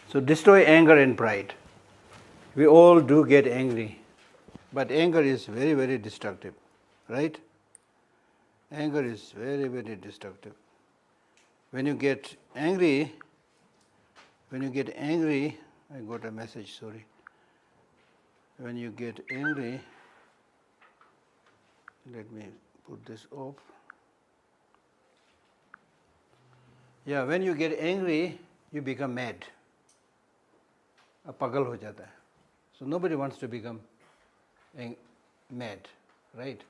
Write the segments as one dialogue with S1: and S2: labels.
S1: So destroy anger and pride. We all do get angry, but anger is very, very destructive, right? Anger is very, very destructive. When you get angry, I got a message, sorry. When you get angry, let me put this off. Yeah, when you get angry, you become mad. A pagal ho jata hai. So nobody wants to become mad, right?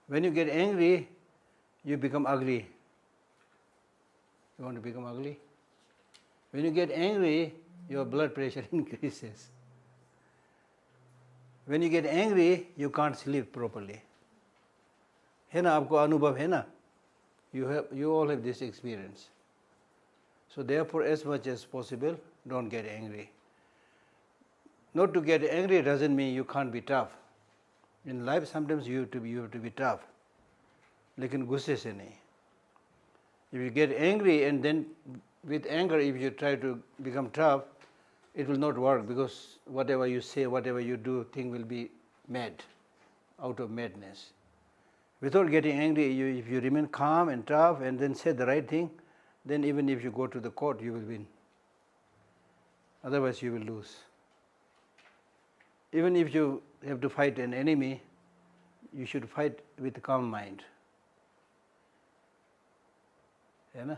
S1: When you get angry, you become ugly. You want to become ugly? When you get angry, your blood pressure increases. When you get angry, you can't sleep properly. है ना, आपको अनुभव है ना? You all have this experience. So therefore, as much as possible, don't get angry. Not to get angry doesn't mean you can't be tough. In life, sometimes you have to be tough. लेकिन गुस्से से नहीं. If you get angry and then with anger, if you try to become tough, it will not work, because whatever you say, whatever you do, thing will be mad, out of madness. Without getting angry, if you remain calm and tough and then say the right thing, then even if you go to the court, you will win. Otherwise, you will lose. Even if you have to fight an enemy, you should fight with a calm mind. है ना?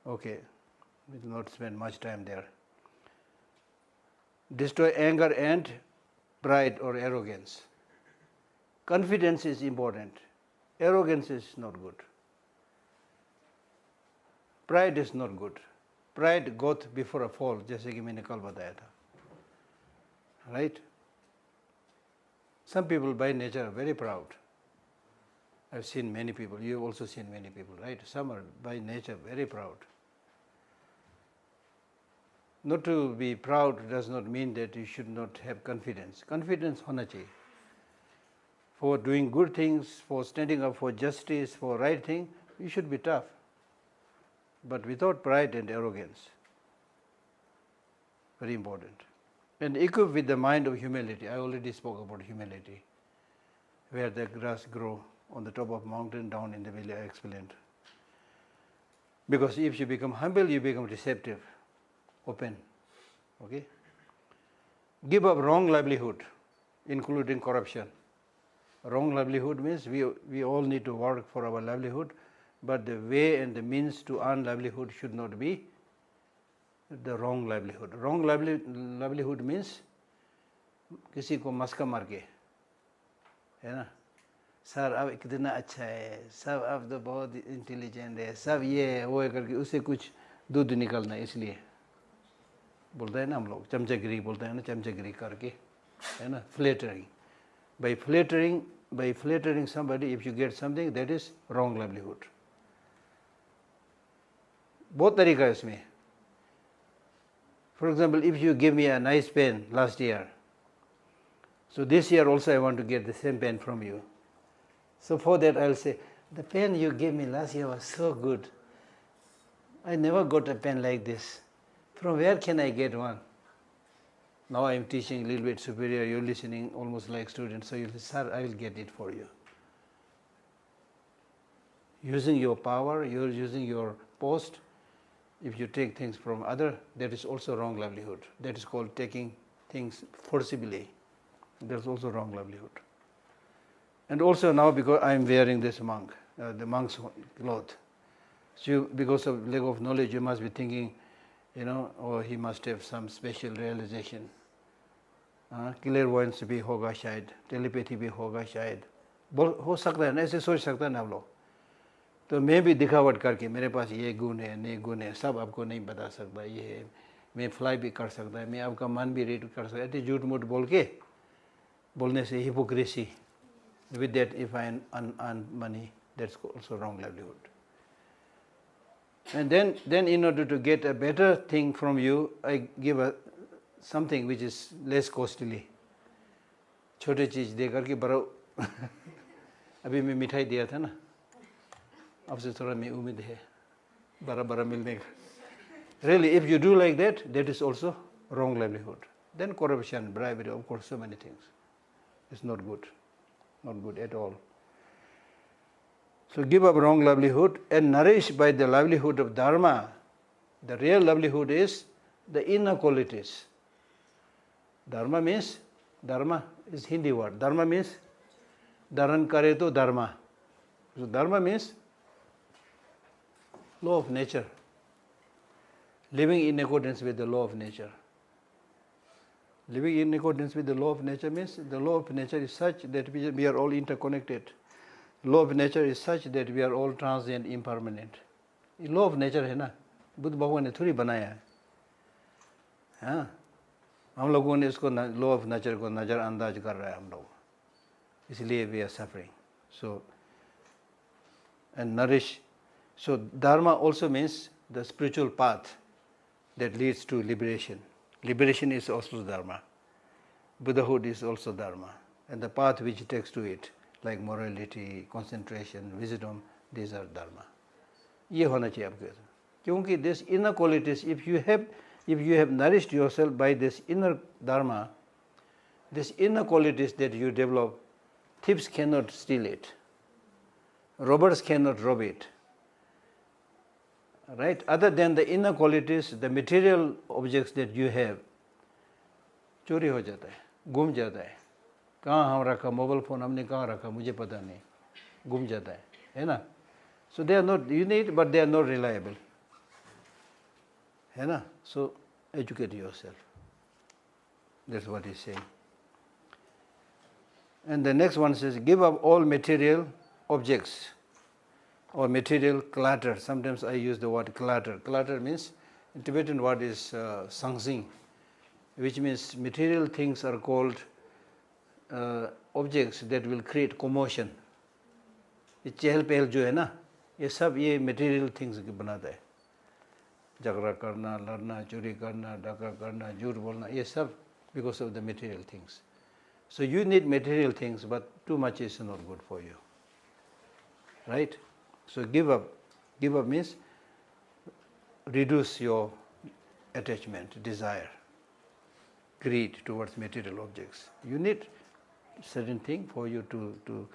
S1: Okay, we will not spend much time there. Destroy anger and pride or arrogance. Confidence is important. Arrogance is not good. Pride is not good. Pride goeth before a fall, जैसे कि मैंने कल बताया था. Right? Some people by nature are very proud. I've seen many people, you've also seen many people, right? Some are by nature very proud. Not to be proud does not mean that you should not have confidence. Confidence होना चाहिए. For doing good things, for standing up for justice, for right thing, you should be tough. But without pride and arrogance. Very important. And equipped with the mind of humility. I already spoke about humility. Where the grass grows on the top of mountain, down in the valley, I explained. Because if you become humble, you become receptive, open. Okay? Give up wrong livelihood, including corruption. Wrong livelihood means we all need to work for our livelihood, but the way and the means to earn livelihood should not be the wrong livelihood. Wrong livelihood means किसी को मस्का मार के, है ना? Sir अब कितना अच्छा है, सब अब तो बहुत इंटेलिजेंट है, सब ये है वो है करके उससे कुछ दूध निकलना है, इसलिए बोलते हैं ना हम लोग, चमचगिरी बोलते हैं ना, चमचगिरी करके, है ना? फ्लेटरिंग. By flattering somebody, if you get something, that is wrong livelihood. बहुत तरीका है इसमें. For example, if you give me a nice pen last year, so this year also I want to get the same pen from you. So for that I'll say, the pen you gave me last year was so good. I never got a pen like this. From where can I get one? Now I am teaching a little bit superior, you're listening almost like students, so you'll say, sir, I will get it for you. Using your power, you're using your post. If you take things from other, that is also wrong livelihood. That is called taking things forcibly. That's also wrong livelihood. And also now, because I am wearing this monk, the monk's cloth, so because of lack of knowledge, you must be thinking, you know, oh, he must have some special realization. Clairvoyance भी होगा शायद, telepathy भी होगा शायद, हो सकता है ना, ऐसे सोच सकता है ना आप लोग. तो मैं भी दिखावट करके मेरे पास ये गुण है, नहीं गुण है, सब आपको नहीं बता सकता, ये है, मैं फ्लाई भी कर सकता है, मैं आपका मन भी रीड कर सकता है, झूठ मूठ बोल के, बोलने से hypocrisy. With that, if I earn money, that's also wrong livelihood. And then in order to get a better thing from you, I give something which is less costly. छोटे चीज़ दे करके बड़ा अभी मैं मिठाई दिया था ना, आपसे थोड़ा मैं उम्मीद है, bara milne ka. Really, if you do like that, that is also wrong livelihood. Then corruption, bribery, of course, so many things. It's not good at all. So give up wrong livelihood and nourish by the livelihood of dharma. The real livelihood is the inner qualities. Dharma is Hindi word. Dharma means dharan kare to dharma. So dharma means law of nature. Living in accordance with the law of nature. Living in accordance with the law of nature means the law of nature is such that we are all interconnected. Law of nature is such that we are all transient, impermanent. ये law of nature है ना, बुद्ध भगवान ने थोड़ी बनाया है, हाँ, हम लोगों ने इसको law of nature को नजरअंदाज कर रहा है हम लोग, इसलिए we are suffering. So and nourish. So dharma also means the spiritual path that leads to liberation. Liberation is also dharma. Buddhahood is also dharma, and the path which takes to it, like morality, concentration, wisdom, these are dharma. ये होना चाहिए आपके साथ, क्योंकि this inner qualities, if you have nourished yourself by this inner dharma, this inner qualities that you develop, thieves cannot steal it, robbers cannot rob it, right? Other than the inner qualities, the material objects that you have, चोरी हो जाता है, गुम जाता है, कहाँ हम रखा मोबाइल फोन हमने कहाँ रखा मुझे पता नहीं, गुम जाता है ना? So they are not unique, but they are not reliable, है ना? So educate yourself. That's what he's saying. And the next one says, give up all material objects or material clutter. Sometimes I use the word clutter. Clutter means, in Tibetan word is sangsing, which means material things are called objects that will create commotion. ये चहल पहल जो है ना, ये सब ये material things की बनाता है. झगड़ा करना, लड़ना, चोरी करना, डाका करना, झूठ बोलना, ये सब because of the material things. So you need material things, but too much is not good for you, right? So give up. Give up means reduce your attachment, desire, greed towards material objects. You need certain thing for you to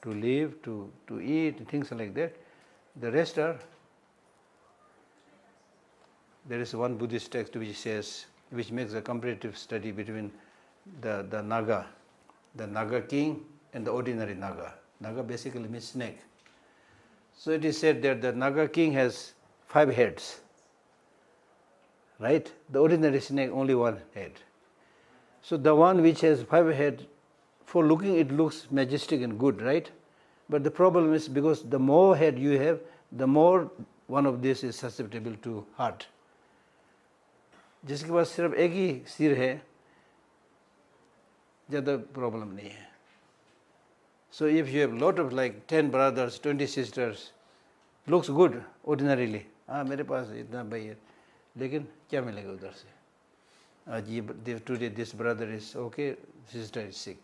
S1: live, to eat, things like that. The rest are, there is one Buddhist text which says, which makes a comparative study between the Naga king and the ordinary Naga. Naga basically means snake. So it is said that the Naga king has 5 heads, right? The ordinary snake only 1 head. So the one which has 5 heads, for looking it looks majestic and good, right? But the problem is because the more head you have, the more one of these is susceptible to hurt. जिसके पास सिर्फ एक ही सिर है, ज़्यादा problem नहीं है. So if you have lot of like 10 brothers, 20 sisters, looks good ordinarily. हाँ मेरे पास इतना भाई है, लेकिन क्या मिलेगा उधर से? आज ये today this brother is okay, sister is sick.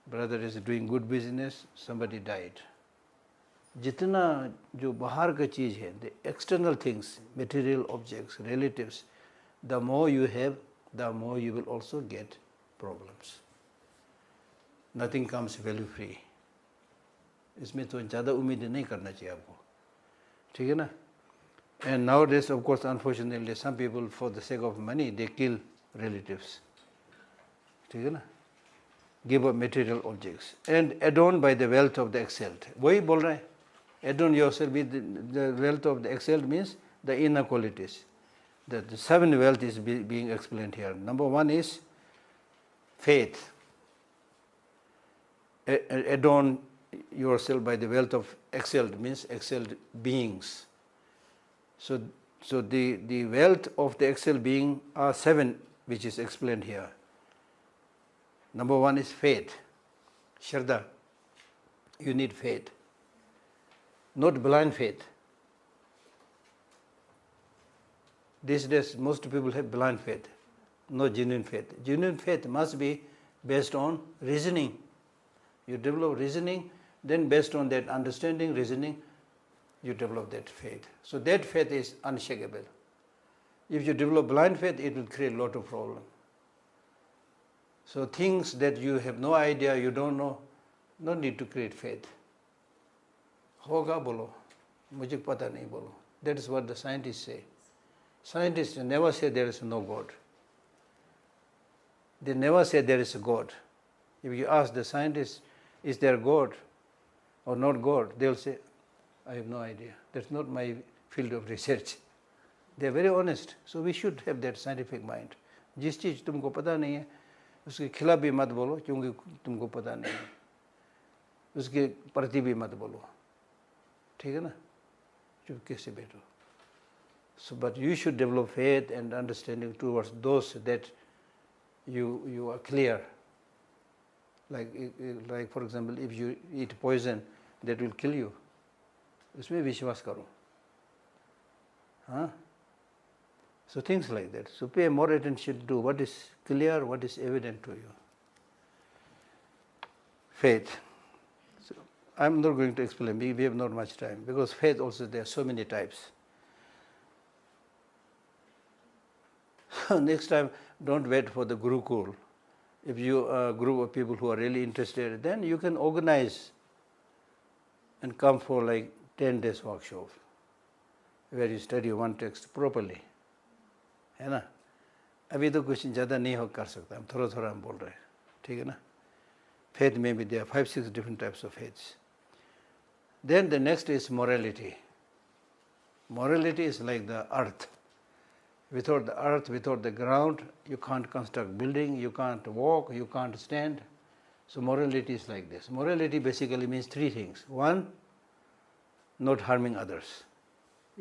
S1: Brother is doing good business, somebody died. जितना जो बाहर का चीज़ है, the external things, material objects, relatives, the more you have, the more you will also get problems. Nothing comes value free. इसमें तो ज़्यादा उम्मीद नहीं करना चाहिए आपको, ठीक है ना? And nowadays, of course, unfortunately, some people, for the sake of money, they kill relatives. ठीक है ना? Give up material objects and adorn by the wealth of the excelled. वही बोल रहे हैं. Adorn yourself with the wealth of the excelled means the inner qualities. The 7 wealth is being explained here. Number 1 is faith. Adorn yourself by the wealth of excelled means excelled beings. So the wealth of the excelled being are 7, which is explained here. Number 1 is faith. Shraddha. You need faith. Not blind faith. These days, most people have blind faith, not genuine faith. Genuine faith must be based on reasoning. You develop reasoning, then based on that understanding, reasoning, you develop that faith. So that faith is unshakable. If you develop blind faith, it will create a lot of problems. So things that you have no idea, you don't know, no need to create faith. Hoga bolo, mujhe pata nahi bolo. That is what the scientists say. Scientists never say there is no God. They never say there is a God. If you ask the scientists, is there God or not God, they'll say, I have no idea. That's not my field of research. They're very honest. So we should have that scientific mind. जिस चीज़ तुमको पता नहीं है, उसके खिलाफ भी मत बोलो क्योंकि तुमको पता नहीं है. उसके प्रति भी मत बोलो. ठीक है ना? चुपके से बैठो. So, but you should develop faith and understanding towards those that you are clear. Like for example, if you eat poison, that will kill you. उसमें विश्वास करो. हाँ? So things like that. So pay more attention to what is clear, what is evident to you. Faith. So I'm not going to explain. We have not much time because faith also there are so many types. Next time, don't wait for the Gurukul. If you are a group of people who are really interested, then you can organize and come for like 10 days workshop where you study one text properly. है ना? अभी तो कुछ ज़्यादा नहीं हो कर सकता. हम थोड़ा हम बोल रहे हैं. ठीक है ना? Faith may be there, 5-6 different types of faiths. Then the next is morality. Morality is like the earth. Without the earth, without the ground, you can't construct building, you can't walk, you can't stand. So morality is like this. Morality basically means three things. One, not harming others.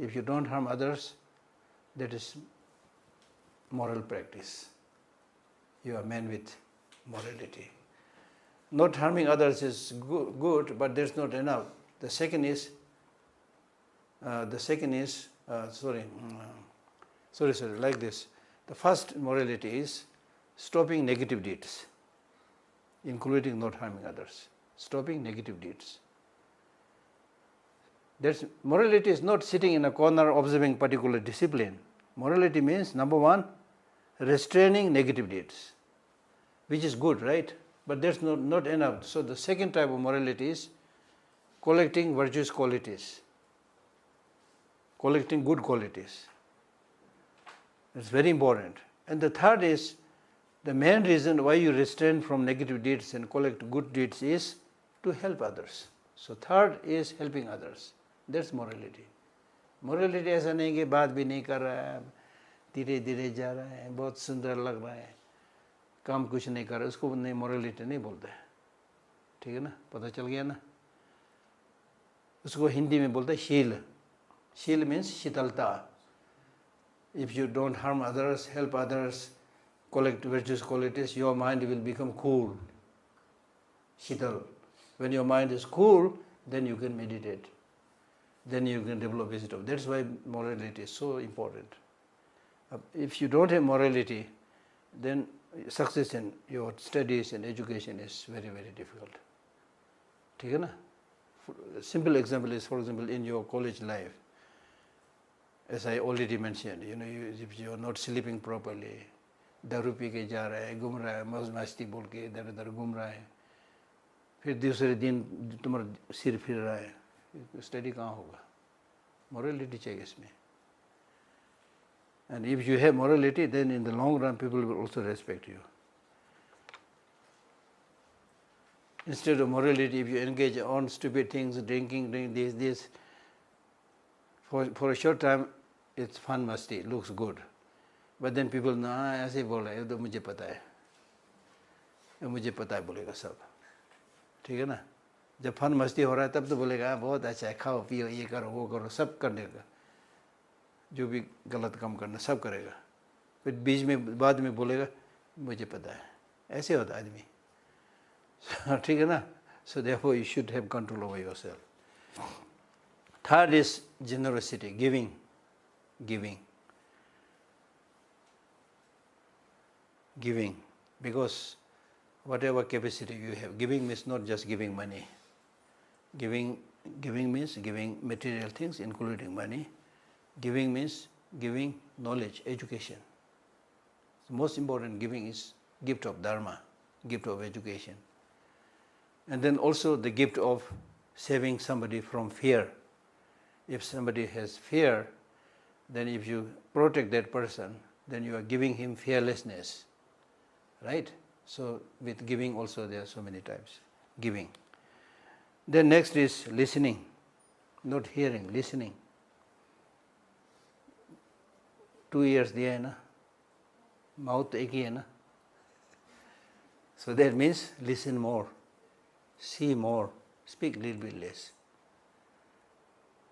S1: If you don't harm others, that is moral practice. You are a man with morality. Not harming others is good, but that's not enough. The second is, like this. The first morality is stopping negative deeds, including not harming others. Stopping negative deeds. That's, morality is not sitting in a corner observing particular discipline. Morality means, number one, restraining negative deeds, which is good, right? But that's not enough. So the second type of morality is collecting virtuous qualities, collecting good qualities. It's very important. And the third is, the main reason why you restrain from negative deeds and collect good deeds is to help others. So third is helping others. That's morality. Morality ऐसा नहीं कि बात भी नहीं कर रहा है, धीरे धीरे जा रहा है, बहुत सुंदर लग रहा है, काम कुछ नहीं कर रहा है, उसको नहीं morality नहीं बोलते हैं. ठीक है ना? पता चल गया ना? उसको हिंदी में बोलते हैं शील. शील means शीतलता. If you don't harm others, help others, collect virtuous qualities, your mind will become cool. Shital. When your mind is cool, then you can meditate. Then you can develop wisdom. That's why morality is so important. If you don't have morality, then success in your studies and education is very, very difficult. ठीक है ना? A simple example is, for example, in your college life. As I already mentioned, if you are not sleeping properly, दारू P के जा रहा है, घूम रहा है, मौज मस्ती बोल के इधर उधर घूम रहा है, फिर दूसरे दिन तुम्हारा सिर फिर रहा है, स्टडी कहाँ होगा? Morality चाहिए इसमें. And if you have morality, then in the long run people will also respect you. Instead of morality, if you engage on stupid things, drinking, doing this, for a short time, it's fun, masti, looks good. But then people know, ऐसे बोल रहे हैं, तो मुझे पता है. मुझे पता है बोलेगा सब. ठीक है ना? जब फन मस्ती हो रहा है तब तो बोलेगा बहुत अच्छा है, खाओ पियो, ये करो वो करो, सब करने का. जो भी गलत काम करना सब करेगा. फिर बीच में बाद में बोलेगा मुझे पता है. ऐसे होता है आदमी. ठीक है ना? So therefore you should have control over yourself. Third is generosity, giving. Because whatever capacity you have, giving means not just giving money. Giving Giving means giving material things, including money. Giving means giving knowledge, education. The most important giving is gift of dharma, gift of education. And then also the gift of saving somebody from fear. If somebody has fear, then if you protect that person, then you are giving him fearlessness, right? So with giving also there are so many types, giving. Then next is listening, not hearing, listening. 2 ears diya hai na, mouth ek hi hai na. So that means listen more, see more, speak little bit less.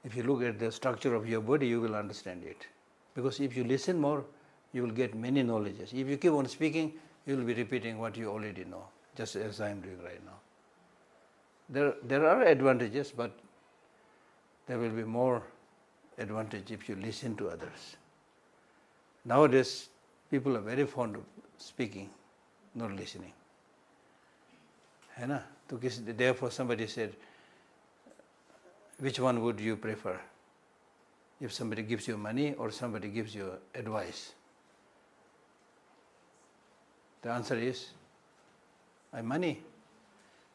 S1: If you look at the structure of your body, you will understand it. Because if you listen more, you will get many knowledges. If you keep on speaking, you will be repeating what you already know, just as I am doing right now. There are advantages, but there will be more advantage if you listen to others. Nowadays, people are very fond of speaking, not listening. Therefore, somebody said, which one would you prefer? If somebody gives you money or somebody gives you advice? The answer is, money.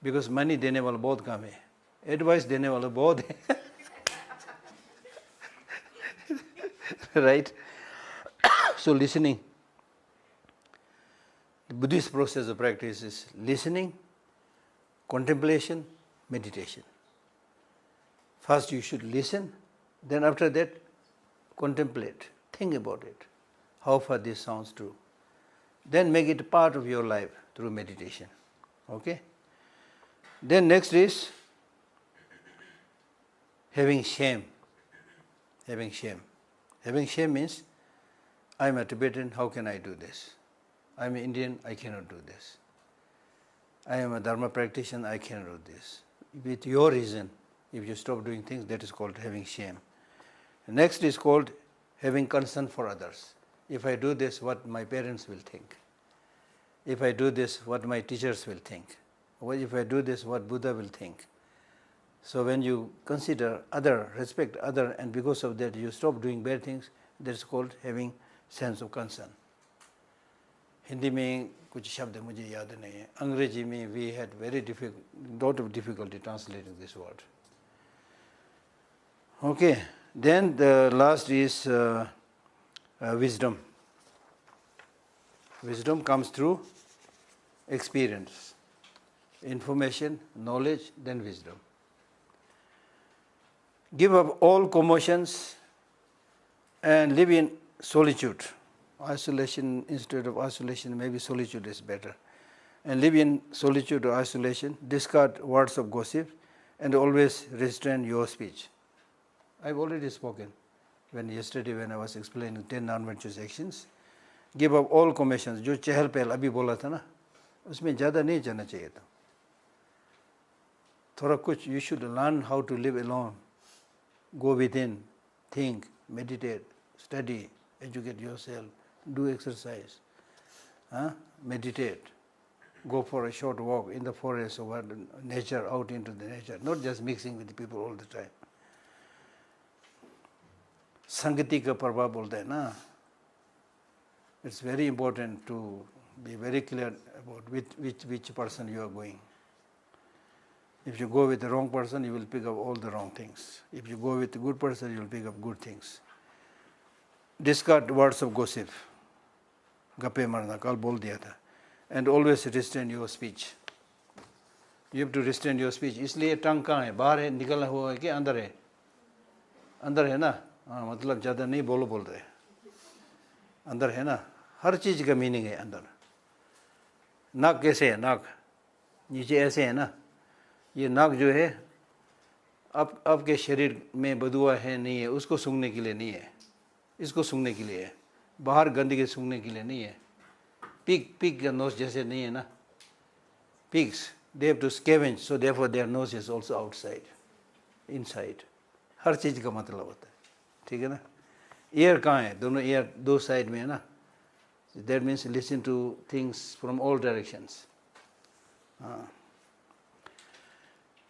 S1: Because money dene wala bahut kam hai. Advice dene wala bahut hai. Right? So listening. The Buddhist process of practice is listening, contemplation, meditation. First you should listen, then after that contemplate, think about it, how far this sounds true. Then make it part of your life through meditation. Okay? Then next is having shame. Having shame. Having shame means, I am a Tibetan, how can I do this? I am Indian, I cannot do this. I am a Dharma practitioner, I cannot do this. With your reason, if you stop doing things, that is called having shame. Next is called having concern for others. If I do this, what my parents will think. If I do this, what my teachers will think. Or if I do this, what Buddha will think. So when you consider other, respect other, and because of that you stop doing bad things, that is called having sense of concern. Hindi में कुछ शब्द मुझे याद नहीं है. अंग्रेजी में we had lot of difficulty translating this word. Okay, then the last is wisdom. Wisdom comes through experience, information, knowledge, then wisdom. Give up all commotions and live in solitude. Isolation instead of isolation, maybe solitude is better. And live in solitude or isolation, discard words of gossip, and always restrain your speech. I've already spoken yesterday when I was explaining 10 non-virtuous actions. Give up all commotions. जो चहल पहल अभी बोला था ना, उसमें ज़्यादा नहीं जाना चाहिए था. थोड़ा कुछ, you should learn how to live alone. Go within, think, meditate, study, educate yourself, do exercise, meditate, go for a short walk in the forest or nature, out into the nature, not just mixing with the people all the time. Sangati ka prabhav bolte hai na. It's very important to be very clear about which person you are going. If you go with the wrong person, you will pick up all the wrong things. If you go with a good person, you will pick up good things. Discard words of gossip. Gappe marna, kal bol diya tha. And always restrain your speech. You have to restrain your speech. इसलिए tongue कहाँ है? बाहर है, निकला हुआ है कि अंदर है? अंदर है ना? हाँ, मतलब ज़्यादा नहीं बोल रहे. अंदर है ना? हर चीज़ का मीनिंग है अंदर. नाक कैसे है? नाक नीचे ऐसे है ना? ये नाक जो है आपके शरीर में बदुआ है नहीं है, उसको सूंघने के लिए नहीं है, इसको सूंघने के लिए है. बाहर गंदगी सूंघने के लिए नहीं है. Pig का nose जैसे नहीं है ना. Pigs, they have to scavenge, so therefore their nose is also outside, inside. हर चीज़ का मतलब होता है. ठीक है ना? Ear कहाँ है? दोनों ear दो साइड में है ना. That means listen to things from all directions.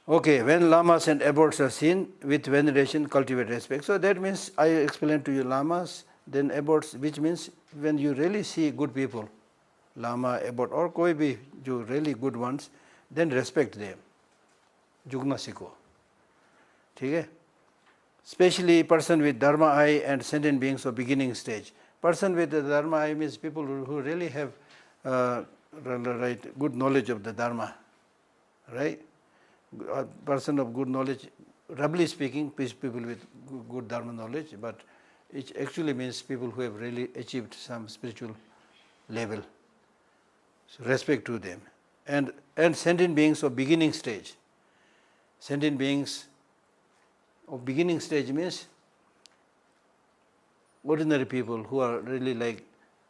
S1: Okay, when lamas and abbots are seen, with veneration cultivate respect. So that means I explained to you lamas, then abbots, which means when you really see good people, lama, abbot or koi bhi jo really good ones, then respect them. Jugna siko. ठीक है? Especially person with dharma eye and sentient beings of beginning stage. Person with the dharma eye means people who really have right good knowledge of the dharma, right? A person of good knowledge, roughly speaking, people with good dharma knowledge, but it actually means people who have really achieved some spiritual level. So respect to them. And sentient beings of beginning stage. Sentient beings of beginning stage means ordinary people who are really like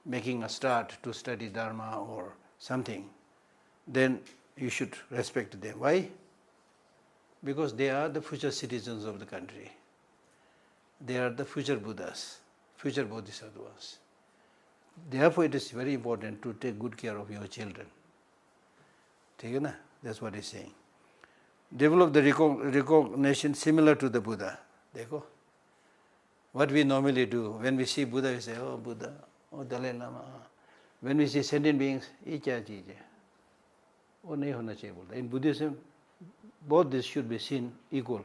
S1: making a start to study dharma or something, then you should respect them. Why? Because they are the future citizens of the country. They are the future Buddhas, future Bodhisattvas. Therefore, it is very important to take good care of your children. That's what he's saying. Develop the recognition similar to the Buddha. Dekho. What we normally do, when we see Buddha, we say, oh Buddha, oh Dalai Lama. When we see sentient beings, ye kya cheez hai? Oh nahi hona chahiye bolta. In Buddhism, both this should be seen equal.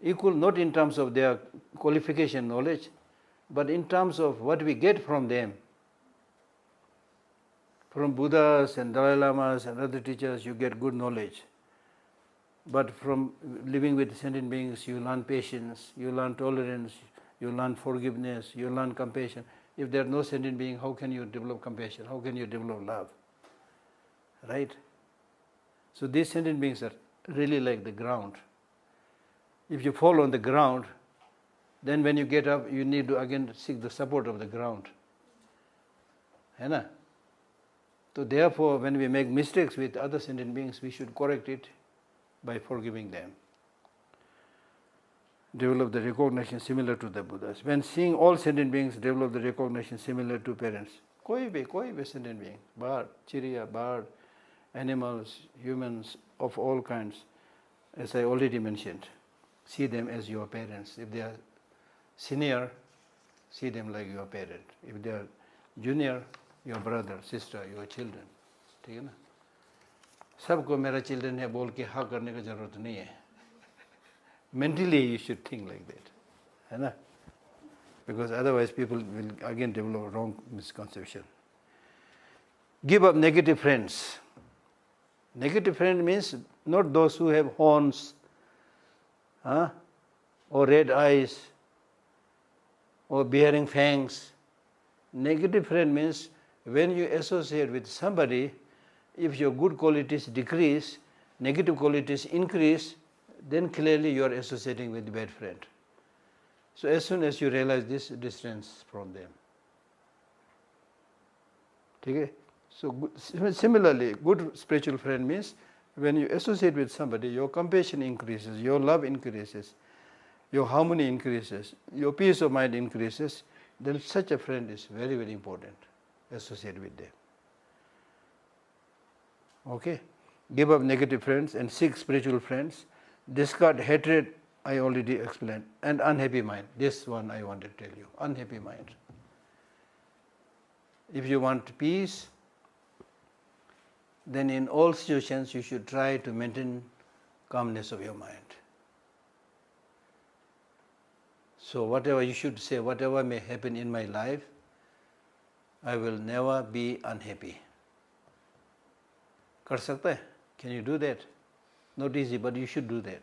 S1: Equal not in terms of their qualification knowledge, but in terms of what we get from them. From Buddhas and Dalai Lamas and other teachers, you get good knowledge. But from living with sentient beings, you learn patience, you learn tolerance, you learn forgiveness, you learn compassion. If there are no sentient being, how can you develop compassion? How can you develop love? Right? So these sentient beings are really like the ground. If you fall on the ground, then when you get up, you need to again seek the support of the ground. So therefore, when we make mistakes with other sentient beings, we should correct it by forgiving them. Develop the recognition similar to the Buddhas. When seeing all sentient beings, develop the recognition similar to parents. Koi bhi sentient being, bird, chiriya, bird, animals, humans of all kinds, as I already mentioned, see them as your parents. If they are senior, see them like your parent. If they are junior, your brother, sister, your children. ठीक है ना? सबको मेरा children है बोल के हाँ करने की जरूरत नहीं है. Mentally you should think like that, है ना? Because otherwise people will again develop a wrong misconception. Give up negative friends. Negative friend means not those who have horns, or red eyes, or bearing fangs. Negative friend means when you associate with somebody, if your good qualities decrease, negative qualities increase, then clearly you are associating with a bad friend. So as soon as you realize this, distance from them. Okay? So similarly, good spiritual friend means when you associate with somebody, your compassion increases, your love increases, your harmony increases, your peace of mind increases, then such a friend is very, very important. Associate with them. Okay? Give up negative friends and seek spiritual friends. Discard hatred, I already explained, and unhappy mind. This one I want to tell you, unhappy mind. If you want peace, then in all situations you should try to maintain calmness of your mind. So whatever you should say, whatever may happen in my life, I will never be unhappy. Kar sakta hai? Can you do that? Not easy, but you should do that.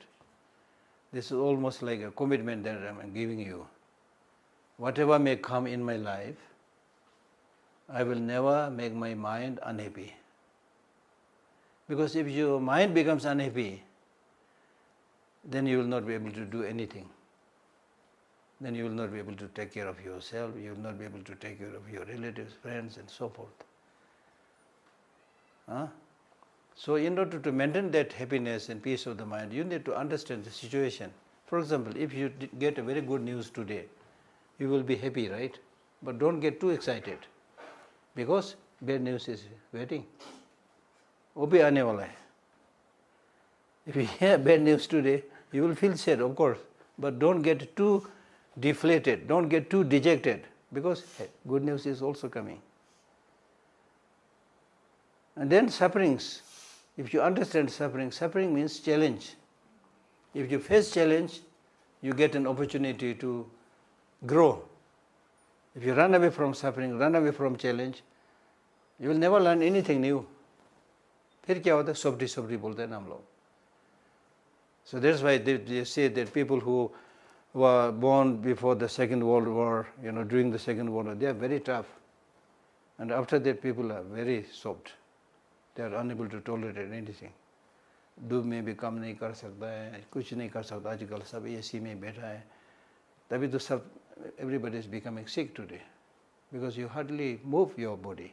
S1: This is almost like a commitment that I'm giving you. Whatever may come in my life, I will never make my mind unhappy. Because if your mind becomes unhappy, then you will not be able to do anything. Then you will not be able to take care of yourself, you will not be able to take care of your relatives, friends, and so forth. So in order to maintain that happiness and peace of the mind, you need to understand the situation. For example, if you get a very good news today, you will be happy, right? But don't get too excited, because bad news is waiting. वो भी आने वाला है. If you hear bad news today, you will feel sad, of course, but don't get too deflated, don't get too dejected, because good news is also coming. And then sufferings. If you understand suffering, suffering means challenge. If you face challenge, you get an opportunity to grow. If you run away from suffering, run away from challenge, you will never learn anything new. फिर क्या होता है? सोपड़ी सोपड़ी बोलते हैं ना हम लोग. So that's why they say that people who were born before the Second World War, during the Second World War, they are very tough. And after that, people are very soft. They are unable to tolerate anything. धूप में भी काम नहीं कर सकता है, कुछ नहीं कर सकता. आजकल सब AC में बैठा है. तभी तो सब everybody is becoming sick today, because you hardly move your body.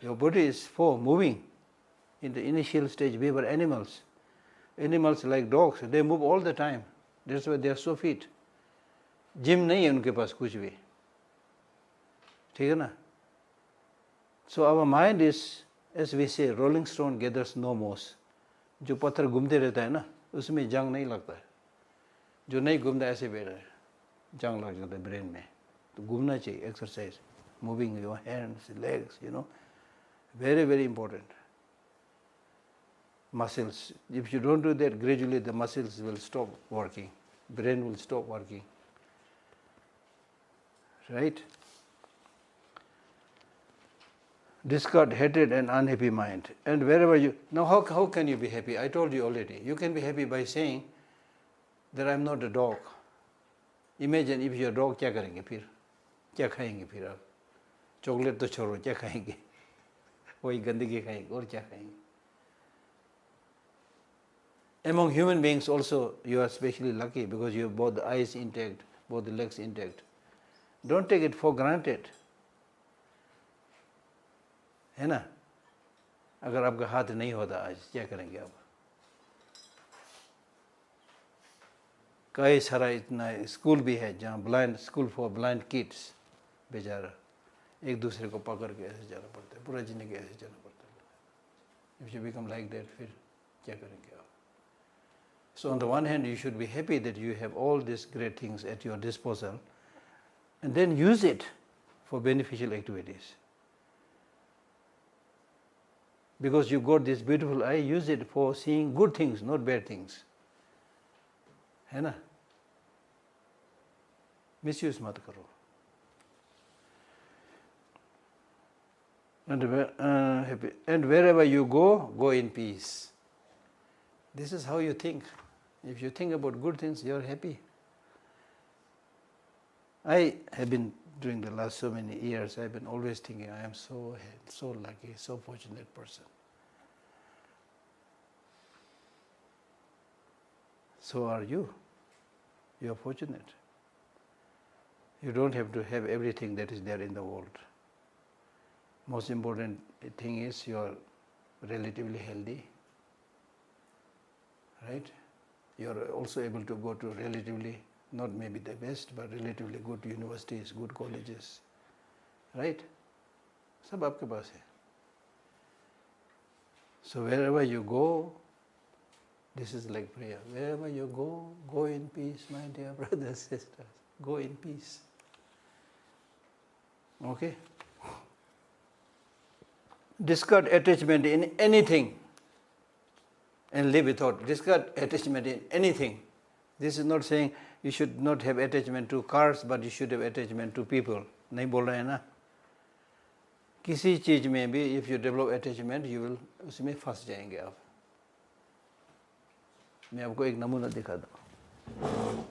S1: Your body is for moving. In the initial stage, we were animals. Animals like dogs, they move all the time. That's why they are so fit. Gym नहीं है उनके पास कुछ भी. ठीक है ना? So our mind is, as we say, rolling stone gathers no moss. जो पत्थर घूमते रहता है ना, उसमें जंग नहीं लगता है. जो नहीं घूमता ऐसे बैठ रहा है, जंग लग जाता है ब्रेन में. तो घूमना चाहिए, exercise, moving your hands, legs, very, very important. Muscles. If you don't do that, gradually the muscles will stop working. Brain will stop working. Right? Discard hatred and unhappy mind. And wherever you... Now how can you be happy? I told you already. You can be happy by saying that I am not a dog. Imagine if you are a dog, क्या करेंगे फिर? क्या खाएंगे फिर आप? Chocolate तो छोड़ो, क्या खाएंगे? वही गंदगी खाएंगे और क्या खाएंगे? Among human beings also, you are especially lucky because you have both the eyes intact, both the legs intact. Don't take it for granted. है ना? अगर आपका हाथ नहीं होता आज, क्या करेंगे आप? कई सारा इतना स्कूल भी है जहाँ blind school for blind kids, बेचारा एक दूसरे को पकड़ के ऐसे जाना पड़ता है, पूरा जिंदगी ऐसे जाना पड़ता है. If you become like that, फिर क्या करेंगे आप? So on the one hand, you should be happy that you have all these great things at your disposal, and then use it for beneficial activities. Because you got this beautiful eye, use it for seeing good things, not bad things. है ना? Misuse मत करो. And wherever you go in peace. This is how you think. If you think about good things, you are happy. I have been, during the last so many years, I've been always thinking, I am so lucky, so fortunate person. So are you. You are fortunate. You don't have to have everything that is there in the world. Most important thing is you are relatively healthy. Right? You are also able to go to relatively, not maybe the best, but relatively good universities, good colleges. Right? सब आपके पास है. So wherever you go, this is like prayer. Wherever you go in peace, my dear brothers, sisters. Go in peace. Okay? Discard attachment in anything and live without. Discard attachment in anything. This is not saying you should not have attachment to cars, but you should have attachment to people. नहीं बोल रहे हैं ना? किसी चीज में भी if you develop attachment, you will उसमें फंस जाएंगे आप. मैं आपको एक नमूना दिखा दूँ.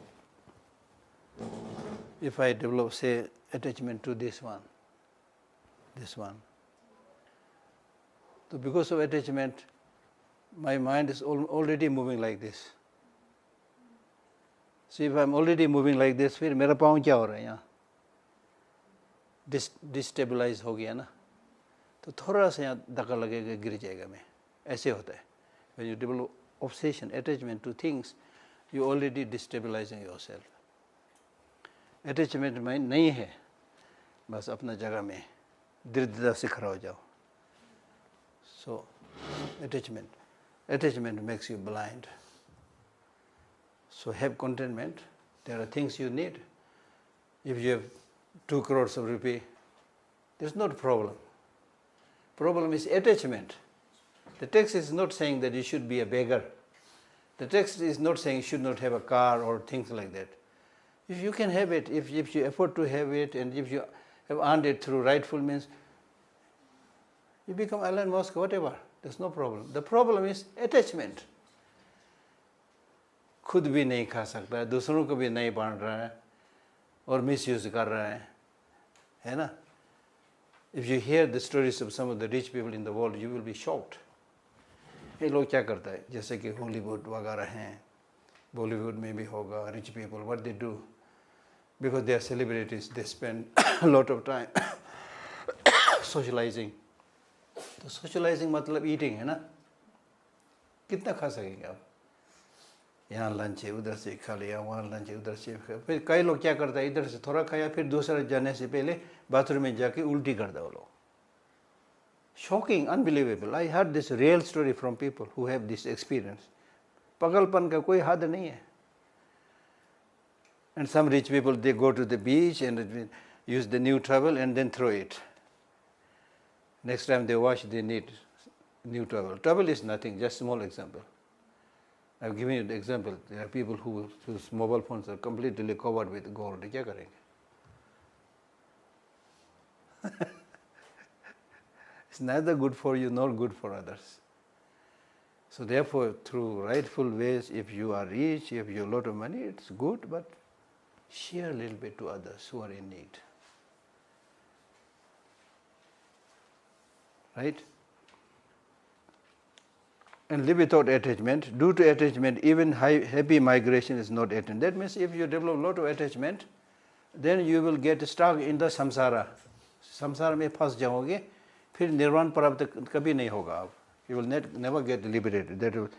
S1: If I develop, say, attachment to this one, so because of attachment, my mind is already moving like this. So if I'm already moving like this, फिर मेरा पाँव क्या हो रहा है यहाँ? Destabilize हो गया ना? तो थोड़ा सा यहाँ धक्का लगेगा, गिर जाएगा मैं. ऐसे होता है. When you develop obsession, attachment to things, you already destabilizing yourself. Attachment में नहीं है, बस अपना जगह में दृढ़ता से खड़ा हो जाओ. So attachment makes you blind. So have contentment. There are things you need. If you have 2 crores of rupee, there's not a problem. Problem is attachment. The text is not saying that you should be a beggar. The text is not saying you should not have a car or things like that. If you can have it, if you afford to have it, and if you have earned it through rightful means, you become Elon Musk, whatever. There's no problem. The problem is attachment. खुद भी नहीं खा सकता है, दूसरों को भी नहीं बांट रहा है और मिसयूज कर रहा है ना? If you hear the stories of some of the rich people in the world, you will be shocked. ये लोग क्या करता है? जैसे कि हॉलीवुड वगैरह हैं, बॉलीवुड में भी होगा, rich people, what they do? Because they are celebrities, they spend a lot of time socializing. तो socializing मतलब eating है ना? कितना खा सकेंगे आप? यहाँ लंच है, उधर से खा लिया, वहाँ लंच है, उधर से खा। फिर कई लोग क्या करता है, इधर से थोड़ा खाया, फिर दूसरा जाने से पहले बाथरूम में जाके उल्टी करता वो लोग। Shocking, unbelievable. I heard this real story from people who have this experience. पागलपन का कोई हद नहीं है। And some rich people, they go to the beach and use the new towel and then throw it. Next time they wash, they need new towel. Towel is nothing, just small example. I've given you the example. There are people whose mobile phones are completely covered with gold. क्या करेंगे? It's neither good for you nor good for others. So therefore, through rightful ways, if you are rich, if you have a lot of money, it's good, but share a little bit to others who are in need. Right? And live without attachment. Due to attachment, even happy migration is not attachment. That means if you develop a lot of attachment, then you will get stuck in the samsara. Samsara में फंस जाओगे, फिर निर्वाण प्राप्त कभी नहीं होगा आप. You will never get liberated. That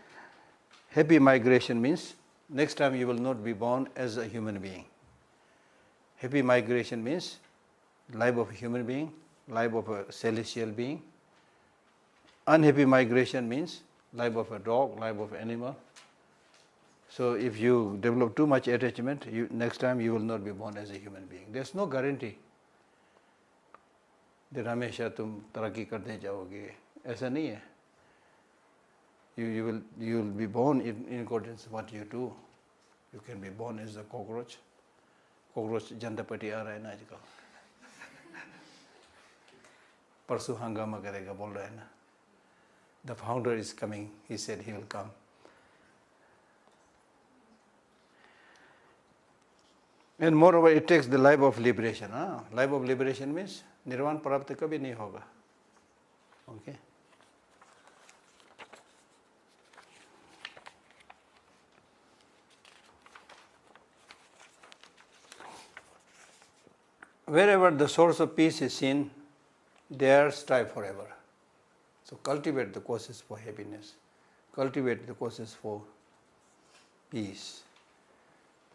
S1: happy migration means next time you will not be born as a human being. Happy migration means life of a human being, life of a celestial being. Unhappy migration means life of a dog, life of an animal. So if you develop too much attachment, next time you will not be born as a human being. There's no guarantee that हमेशा तुम तरक्की करते जाओगे. ऐसा नहीं है. You will be born in accordance with what you do. You can be born as a cockroach. Cockroach Janata party आ रहा है ना आजकल. परसों हंगामा करेगा बोल रहा है ना. The founder is coming. He said he will come. And moreover, it takes the life of liberation. Life of liberation means nirvana प्राप्त कभी नहीं होगा. Okay. Wherever the source of peace is seen, there strive forever. So cultivate the causes for happiness. Cultivate the causes for peace.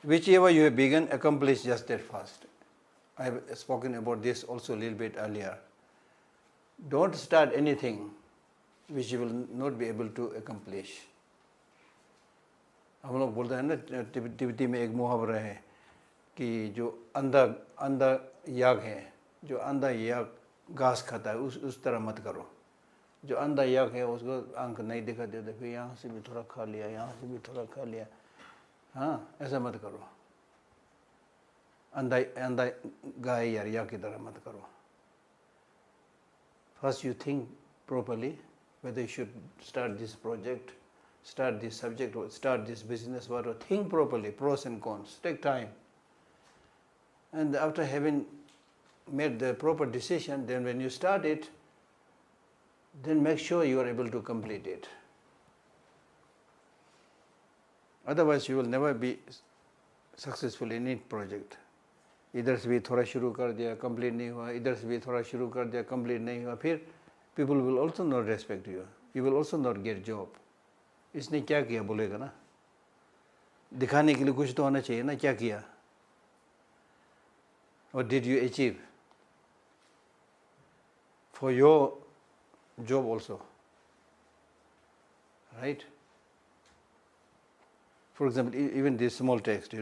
S1: Whichever you have begun, accomplish just that fast. I have spoken about this also a little bit earlier. Don't start anything which you will not be able to accomplish. हम लोग बोलते हैं ना तिब्बती में एक मुहावरा है कि जो अंधा याग है, जो अंधा याग घास खाता है उस तरह मत करो. जो अंधा याग है उसको आंख नहीं दिखा देते, फिर यहाँ से भी थोड़ा खा लिया, यहाँ से भी थोड़ा खा लिया. हाँ, ऐसा मत करो. अंधा गाय या याग की तरह मत करो. First you think properly whether you should start this project, start this subject, or start this business, whatever. Think properly, pros and cons. Take time. And after having made the proper decision, then when you start it, then make sure you are able to complete it. Otherwise, you will never be successful in any project. इधर से भी थोड़ा शुरू कर दिया, complete नहीं हुआ, इधर से भी थोड़ा शुरू कर दिया, complete नहीं हुआ, फिर people will also not respect you. You will also not get job. इसने क्या किया बोलेगा ना. दिखाने के लिए कुछ तो होना चाहिए ना, क्या किया. What did you achieve? For your job also. Right? For example, even this small text,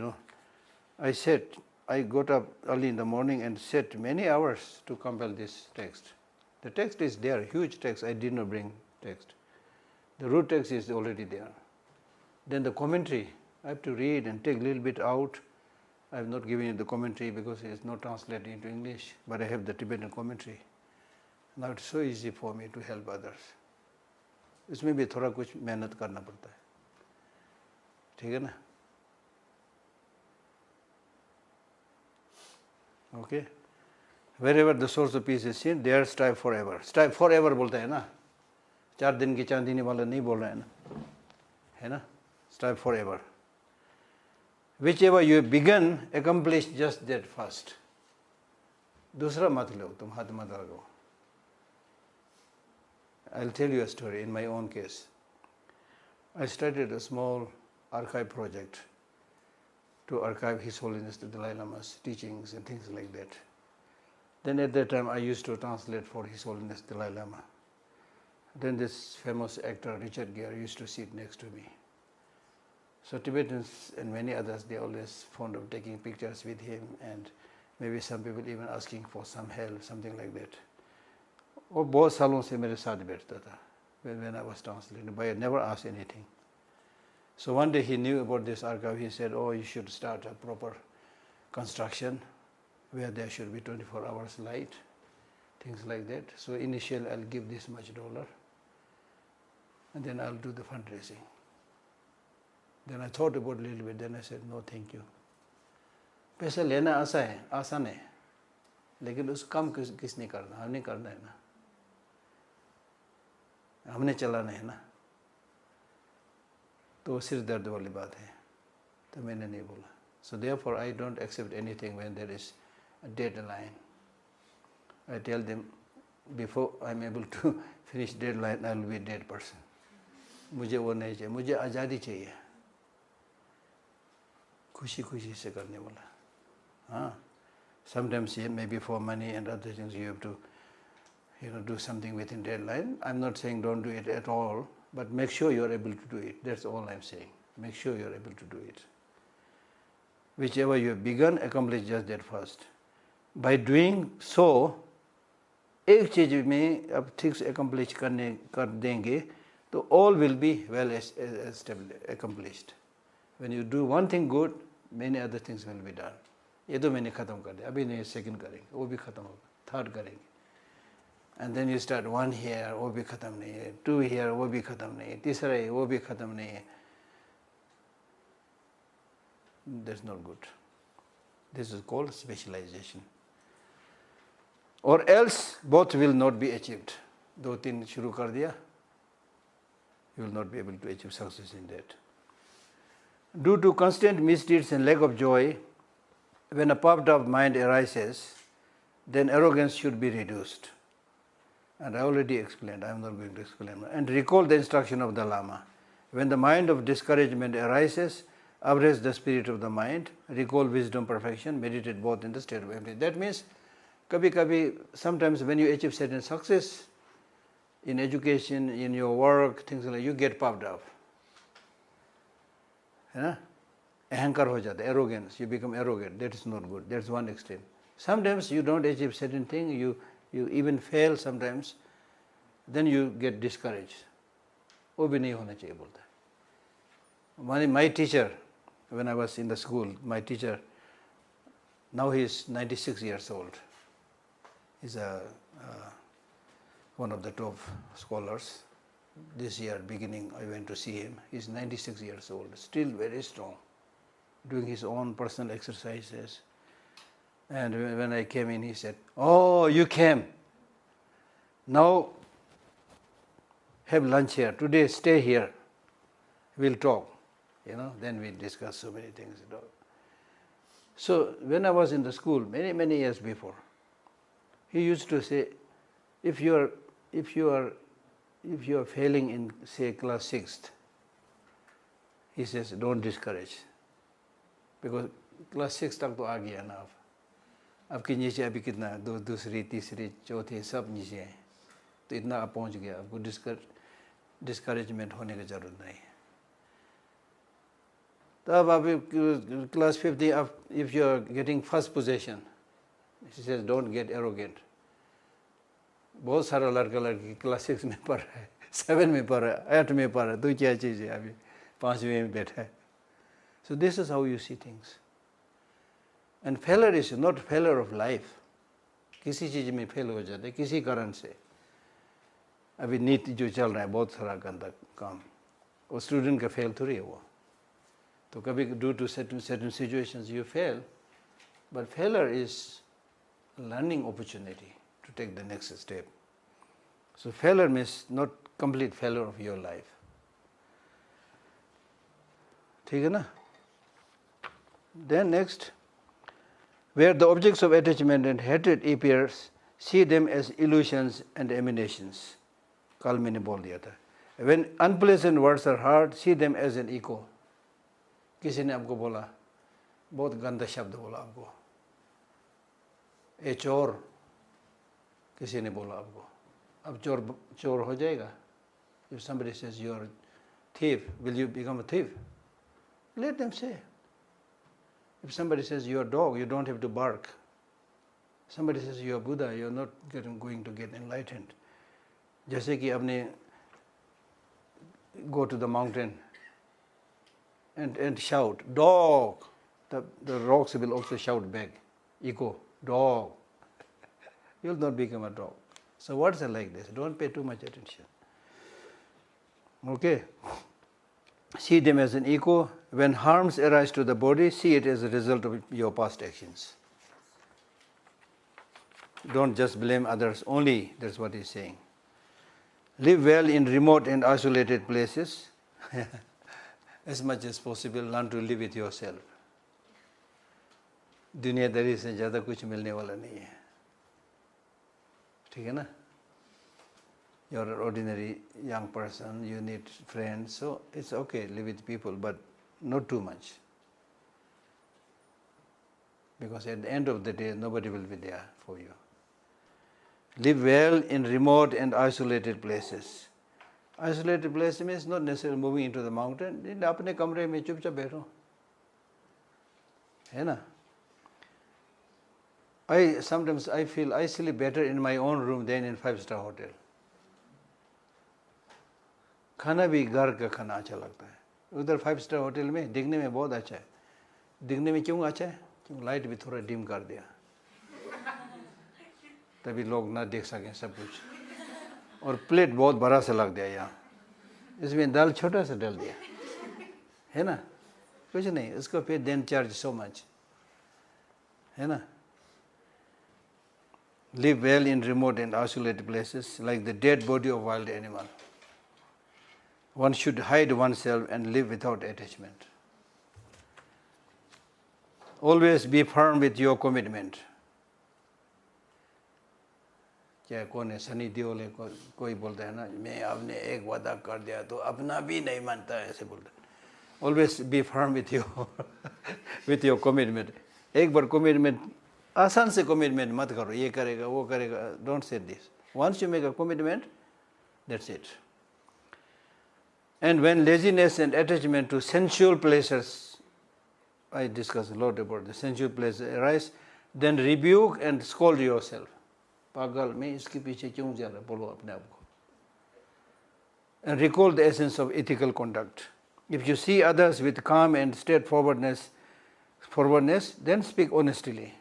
S1: I got up early in the morning and sat many hours to compile this text. The text is there, huge text. I did not bring text. The root text is already there. Then the commentary, I have to read and take a little bit out. I have not given you the commentary because it is not translated into English, but I have the Tibetan commentary. Now it's so easy for me to help others. इसमें भी थोड़ा कुछ मेहनत करना पड़ता है, ठीक है ना? Okay. Wherever the source of peace is seen, there strive forever. Strive forever बोलता है ना, 4 दिन की चांदनी वाला नहीं बोल रहा है ना? Strive forever. Whichever you begin, accomplish just that first. दूसरा मत लो, तुम हाथ मत लगाओ. I'll tell you a story in my own case. I started a small archive project to archive His Holiness the Dalai Lama's teachings and things like that. Then at that time I used to translate for His Holiness Dalai Lama. Then this famous actor Richard Gere used to sit next to me. So Tibetans and many others, they always fond of taking pictures with him, and maybe some people even asking for some help, something like that. वो बहुत सालों से मेरे साथ बैठता था when I was translating, but I never asked anything. So one day he knew about this archive. He said, "Oh, you should start a proper construction where there should be 24 hours light, things like that. So initially I'll give this much dollar, and then I'll do the fundraising." Then I thought about it a little bit. Then I said, "No, thank you. पैसा लेना आसान है, लेकिन उस काम किसने करना? हमने करना है ना, हमने चलाना है ना." तो सिर दर्द वाली बात है, तो मैंने नहीं बोला. So therefore I don't accept anything when there is a deadline. I tell them before I'm able to finish deadline, I will be a dead person. मुझे वो नहीं चाहिए, मुझे आज़ादी चाहिए, खुशी खुशी से करने वाला. हाँ, sometimes maybe for money and other things you have to do something within deadline. I'm not saying don't do it at all, but make sure you're able to do it. That's all I'm saying. Make sure you're able to do it. Whichever you have begun, accomplish just that first. By doing so, एक चीज में अब ठीक से accomplish कर देंगे, तो all will be well accomplished. When you do one thing good, many other things will be done. ये तो मैंने खत्म कर दिया, अभी नहीं second करेंगे, वो भी खत्म होगा, third करेंगे. And then you start 1 here, वो भी खत्म नहीं है, 2 here, वो भी खत्म नहीं है, तीसरा है, वो भी खत्म नहीं है. That's not good. This is called specialization. Or else both will not be achieved. 2-3 शुरू कर दिया, you will not be able to achieve success in that. Due to constant misdeeds and lack of joy, when a puffed up mind arises, then arrogance should be reduced. And I already explained, I am not going to explain. And recall the instruction of the Lama. When the mind of discouragement arises, address the spirit of the mind, recall wisdom, perfection, meditate both in the state of emptiness. That means, sometimes when you achieve certain success, in education, in your work, things like that, you get puffed up. Ahankar ho jata, arrogance, you become arrogant. That is not good. That's one extreme. Sometimes you don't achieve certain thing, you even fail sometimes, then you get discouraged. वो भी नहीं होना चाहिए बोलता है. My teacher, when I was in the school, my teacher, now he is 96 years old. He's one of the top scholars. This year, beginning, I went to see him. He's 96 years old, still very strong, doing his own personal exercises. And when I came in, he said, "Oh, you came. Now have lunch here. Today stay here. We'll talk." Then we discuss so many things. So when I was in the school, many years before, he used to say, if you are failing in, say, class 6th, he says, don't discourage. Because class 6 तक तो आ गया ना आप. आपके नीचे अभी कितना है, 2, दूसरी, तीसरी, चौथी, सब नीचे हैं. तो इतना आप पहुंच गया, आपको डिस्करेजमेंट होने की जरूरत नहीं है. तब आप class 50, if you are getting first position, she says, don't get arrogant. बहुत सारा लड़का लड़की क्लास 6 में पढ़ रहा है, 7 में पढ़ रहा है, 8 में पढ़ रहा है, तो क्या चीज़ है अभी 5वीं में बैठा है. So this is how you see things. And failure is not failure of life. किसी चीज़ में फेल हो जाते किसी कारण से. अभी नीट जो चल रहा है बहुत सारा गंदा काम, वो स्टूडेंट का फेल थोड़ी है वो. तो कभी due to certain situations you fail, but failure is a learning opportunity to take the next step. So failure means not complete failure of your life. ठीक है ना? Then next, where the objects of attachment and hatred appears, see them as illusions and emanations. कल मैंने बोल दिया था. When unpleasant words are heard, see them as an echo. किसी ने आपको बोला, बहुत गंदा शब्द बोला आपको, ए चोर, किसी ने बोला आपको, अब चोर हो जाएगा. If somebody says you are a thief, will you become a thief? Let them say. If somebody says you are a dog, you don't have to bark. Somebody says you are Buddha, you are not going to get enlightened. जैसे कि आपने go to the mountain and shout, dog, the rocks will also shout back, echo, dog. You will not become a dog. So words are like this, don't pay too much attention. Okay. See them as an echo. When harms arise to the body, see it as a result of your past actions. Don't just blame others only, that's what he's saying. Live well in remote and isolated places. As much as possible, learn to live with yourself. दुनियादारी से ज़्यादा कुछ मिलने वाला नहीं है. ठीक है ना? You are an ordinary young person, you need friends, so it's okay, live with people, but not too much. Because at the end of the day, nobody will be there for you. Live well in remote and isolated places. Isolated place means not necessarily moving into the mountain. अपने कमरे में चुपचाप बैठो, है ना? Sometimes I feel I sleep better in my own room than in 5-star hotel. खाना भी घर का खाना अच्छा लगता है. उधर 5-star होटल में दिखने में बहुत अच्छा है. दिखने में क्यों अच्छा है? क्योंकि लाइट भी थोड़ा डिम कर दिया, तभी लोग ना देख सकें सब कुछ. और प्लेट बहुत बड़ा सा लग दिया यहाँ, इसमें दाल छोटा सा डाल दिया, है ना? कुछ नहीं, उसको फिर देन चार्ज so much, है ना? Live well in remote and isolated places, like the dead body of wild animal. One should hide oneself and live without attachment. Always be firm with your commitment. चाहे कौन है, सनी देओल है, कोई बोलता है ना, मैं आपने एक वादा कर दिया तो अपना भी नहीं मानता, ऐसे बोलता है. Always be firm with your commitment. एक बार commitment, आसान से commitment मत करो, ये करेगा वो करेगा. Don't say this. Once you make a commitment, that's it. And when laziness and attachment to sensual pleasures, I discuss a lot about the sensual pleasures arise, then rebuke and scold yourself. पागल, मैं इसके पीछे क्यों जा रहा, बोलो अपने आप को. And recall the essence of ethical conduct. If you see others with calm and straightforwardness, then speak honestly.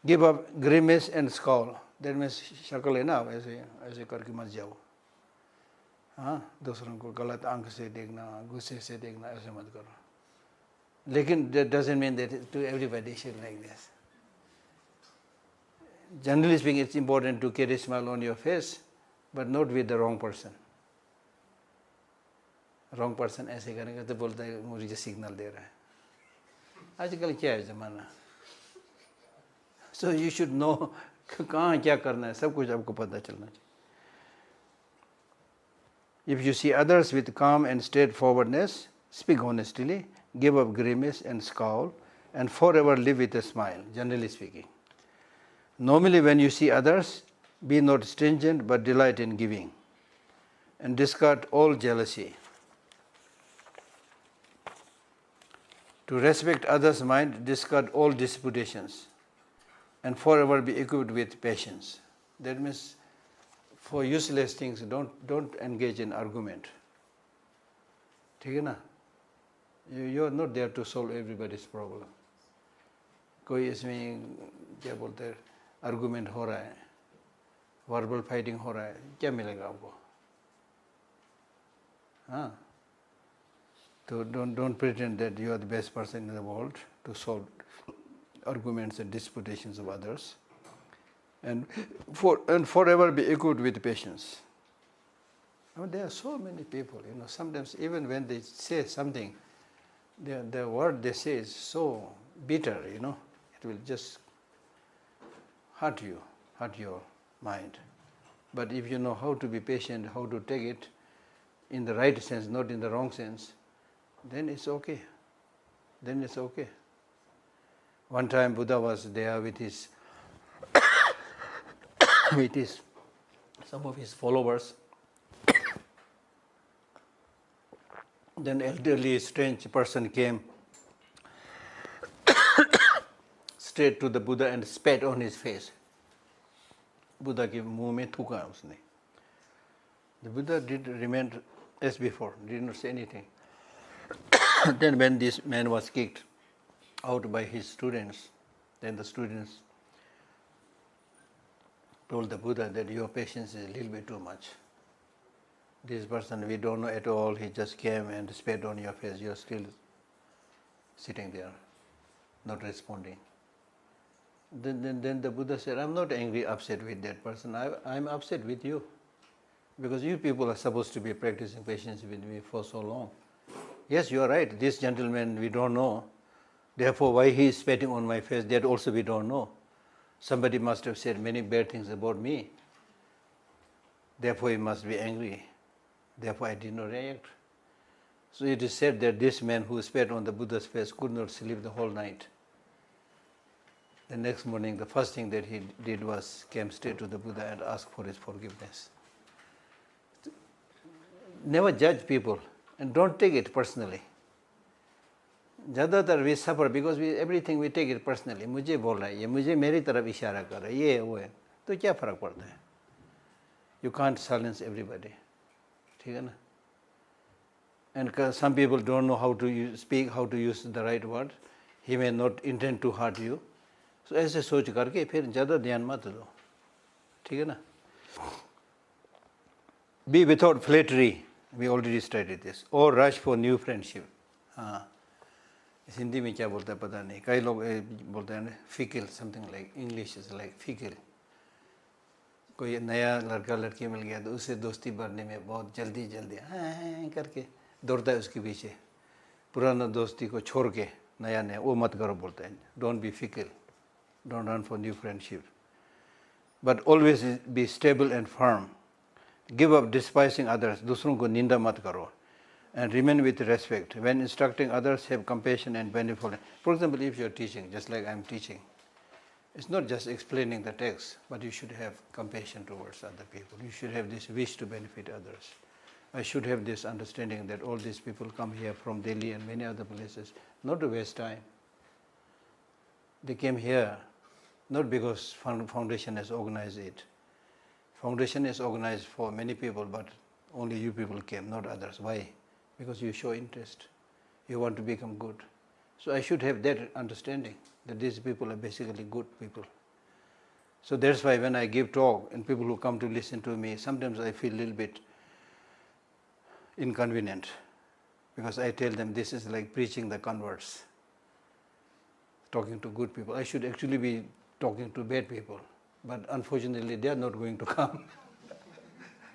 S1: Give up grimace and scowl. That means शक्ल है ना, ऐसे करके मत जाओ. हाँ, दूसरों को गलत आंख से देखना, गुस्से से देखना, ऐसे मत करो. लेकिन that doesn't mean that to everybody should like this. Generally speaking, it's important to carry a smile on your face, but not with the wrong person. Wrong person ऐसे करेगा तो बोलता है मुझे सिग्नल दे रहा है. आजकल क्या है ज़माना. So you should know कहाँ क्या करना है, सब कुछ आपको पता चलना चाहिए. If you see others with calm and straightforwardness, speak honestly, give up grimace and scowl, and forever live with a smile, generally speaking. Normally, when you see others, be not stringent but delight in giving, and discard all jealousy. To respect others' mind, discard all disputations, and forever be equipped with patience. That means for useless things, don't engage in argument. ठीक है ना? You are not there to solve everybody's problem. कोई इसमें क्या बोलते हैं argument हो रहा है, verbal fighting हो रहा है, क्या मिलेगा आपको? हाँ? So don't pretend that you are the best person in the world to solve arguments and disputations of others, and forever be equipped with patience. I mean, there are so many people, sometimes even when they say something, the word they say is so bitter, it will just hurt your mind. But if you know how to be patient, how to take it in the right sense, not in the wrong sense, then it's okay. One time Buddha was there with his some of his followers. Then elderly strange person came straight to the Buddha and spat on his face. Buddha के मुंह में थूका उसने. The Buddha did remain as before, did not say anything. Then when this man was kicked out by his students, then the students told the Buddha that your patience is a little bit too much. This person we don't know at all, he just came and spat on your face, you're still sitting there, not responding. Then the Buddha said, I'm not angry, upset with that person, I'm upset with you. Because you people are supposed to be practicing patience with me for so long. Yes, you are right, this gentleman we don't know, therefore why he is spitting on my face, that also we don't know. Somebody must have said many bad things about me, therefore he must be angry. Therefore I did not react. So it is said that this man who spat on the Buddha's face could not sleep the whole night. The next morning, the first thing that he did was came straight to the Buddha and asked for his forgiveness. Never judge people and don't take it personally. ज़्यादातर we suffer because everything we take it personally. मुझे बोल रहा है ये, मुझे मेरी तरफ इशारा कर रहा है, ये वो है, तो क्या फर्क पड़ता है? You can't silence everybody. ठीक है ना? And some people don't know how to speak, how to use the right word. He may not intend to hurt you. So ऐसे सोच करके फिर ज़्यादा ध्यान मत दो. ठीक है ना? Be without flattery. We already studied this. Or rush for new friendship. हाँ. हिंदी में क्या बोलता है पता नहीं. कई लोग बोलते हैं fickle, something like English is like fickle. कोई नया लड़का लड़की मिल गया तो उससे दोस्ती बढ़ने में बहुत जल्दी हाँ करके दौड़ता है उसके पीछे. पुराना दोस्ती को छोड़ के नया वो मत करो बोलते हैं. Don't be fickle. Don't run for new friendship. But always be stable and firm. Give up despising others. दूसरों को निंदा मत करो. And remain with respect. When instructing others, have compassion and benevolence. For example, if you are teaching, just like I am teaching, it's not just explaining the text, but you should have compassion towards other people. You should have this wish to benefit others. I should have this understanding that all these people come here from Delhi and many other places, not to waste time. They came here not because foundation has organized it. Foundation is organized for many people, but only you people came, not others. Why? Because you show interest. You want to become good. So I should have that understanding that these people are basically good people. So that's why when I give talk and people who come to listen to me, sometimes I feel a little bit inconvenient because I tell them this is like preaching the converts, talking to good people. I should actually be talking to bad people, but unfortunately they are not going to come.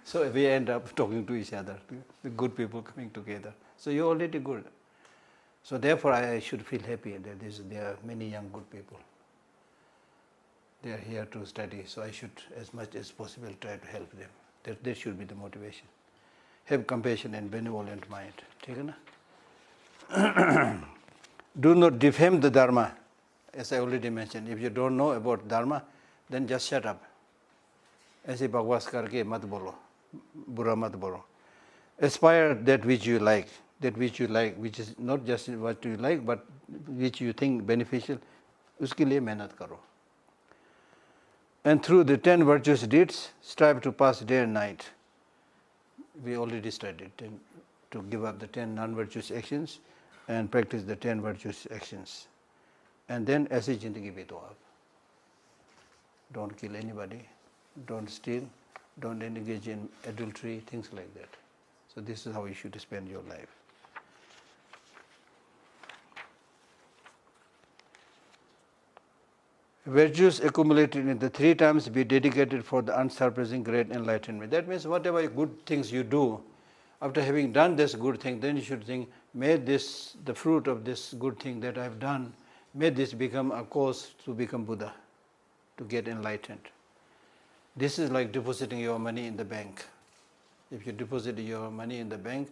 S1: So we end up talking to each other, the good people coming together. So you're already good. So therefore I should feel happy that there are many young good people. They are here to study, so I should as much as possible try to help them. That should be the motivation. Have compassion and benevolent mind. ठीक है ना? Do not defame the Dharma. As I already mentioned, if you don't know about Dharma, then just shut up. ऐसे बकवास करके मत बोलो, बुरा मत बोलो. Aspire that which you like. that which you like, which is not just what you like, but which you think beneficial, उसके लिए मेहनत करो. And through the 10 virtuous deeds, strive to pass day and night. We already studied to give up the 10 non-virtuous actions and practice the 10 virtuous actions. And then ऐसी जिंदगी बिताओ आप. Don't kill anybody, don't steal, don't engage in adultery, things like that. So this is how you should spend your life. Virtues accumulated in the 3 times be dedicated for the unsurpassing great enlightenment. That means whatever good things you do, after having done this good thing, then you should think, may this, the fruit of this good thing that I have done, may this become a cause to become Buddha, to get enlightened. This is like depositing your money in the bank. If you deposit your money in the bank,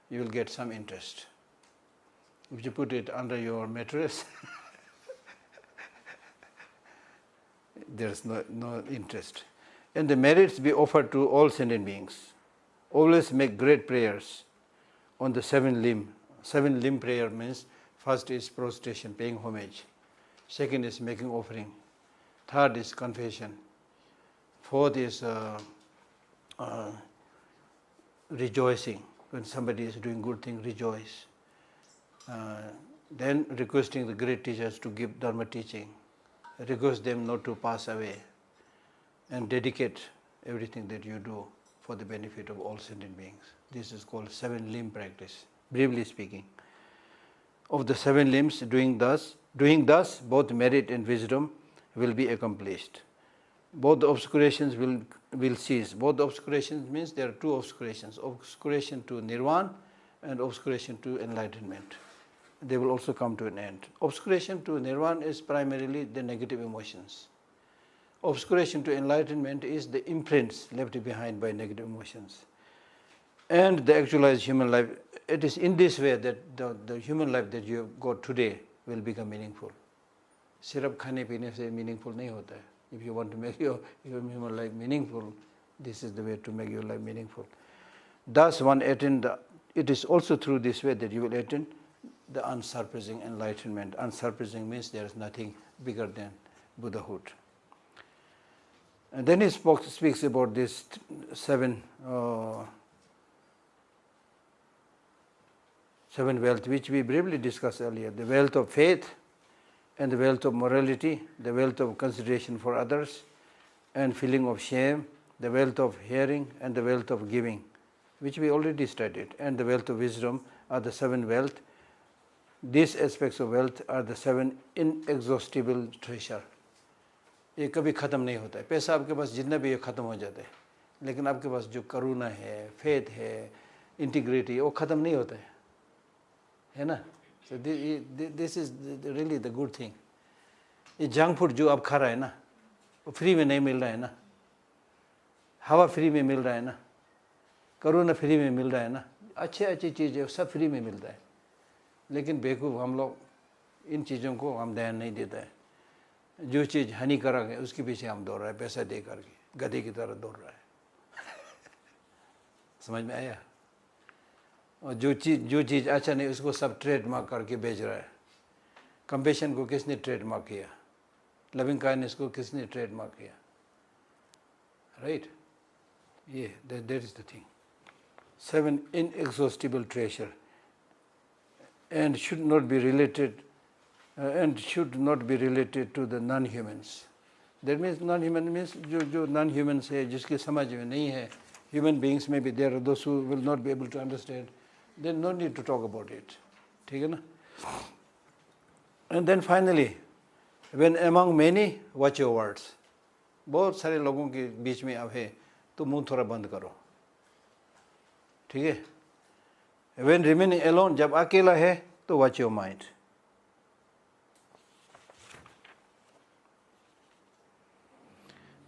S1: you will get some interest. If you put it under your mattress, there is no interest. And the merits be offered to all sentient beings. Always make great prayers on the 7 limb. 7 limb prayer means first is prostration, paying homage. Second is making offering. Third is confession. Fourth is rejoicing. When somebody is doing good thing, rejoice. Then requesting the great teachers to give Dharma teaching. Request them not to pass away. And dedicate everything that you do for the benefit of all sentient beings. This is called 7 limb practice, briefly speaking. Of the 7 limbs, doing thus, both merit and wisdom will be accomplished. Both obscurations will cease. Both obscurations means there are 2 obscurations, obscuration to nirvana and obscuration to enlightenment. They will also come to an end. Obscuration to nirvana is primarily the negative emotions. Obscuration to enlightenment is the imprints left behind by negative emotions. And the actualized human life, it is in this way that the human life that you have got today will become meaningful. Sirap khane peene se meaningful nahi hota hai. If you want to make your human life meaningful, this is the way to make your life meaningful. Thus one it is also through this way that you will attain the unsurpassing enlightenment. Unsurpassing means there is nothing bigger than Buddhahood. And then he speaks about this 7 wealth, which we briefly discussed earlier. The wealth of faith and the wealth of morality, the wealth of consideration for others and feeling of shame, the wealth of hearing and the wealth of giving, which we already studied, and the wealth of wisdom are the 7 wealth. These aspects of wealth are the 7 inexhaustible treasure. ये कभी ख़त्म नहीं होता है. पैसा आपके पास जितना भी है ख़त्म हो जाता है, लेकिन आपके पास जो करुणा है, फेथ है, इंटीग्रिटी, वो ख़त्म नहीं होता है ना. So this is really the good thing. ये जंक फूड जो आप खा रहा है ना, वो फ्री में नहीं मिल रहा है ना, हवा फ्री में मिल रहा है ना, करुणा फ्री में मिल रहा है ना, अच्छी चीज़ें सब फ्री में मिल रहा है. लेकिन बेवकूफ़ हम लोग इन चीज़ों को हम ध्यान नहीं देता है. जो चीज़ हानिकारक है उसके पीछे हम दौड़ रहा है, पैसा दे करके गधे की तरह दौड़ रहा है. समझ में आया. और जो चीज़ अच्छा नहीं उसको सब ट्रेडमार्क करके बेच रहा है. कंपैशन को किसने ट्रेडमार्क किया? लविंग काइंडनेस को किसने ट्रेडमार्क किया? राइट. ये that is the thing. 7 inexhaustible treasure and should not be related to the non-humans. That means non-human means जो non-humans है, जिसके समझ में नहीं है. Human beings maybe there are those who will not be able to understand. Then no need to talk about it. ठीक है ना. And then finally, when among many, watch your words. बहुत सारे लोगों के बीच में आप है तो मुंह थोड़ा बंद करो. ठीक है. When remaining alone, जब अकेला है तो watch your mind.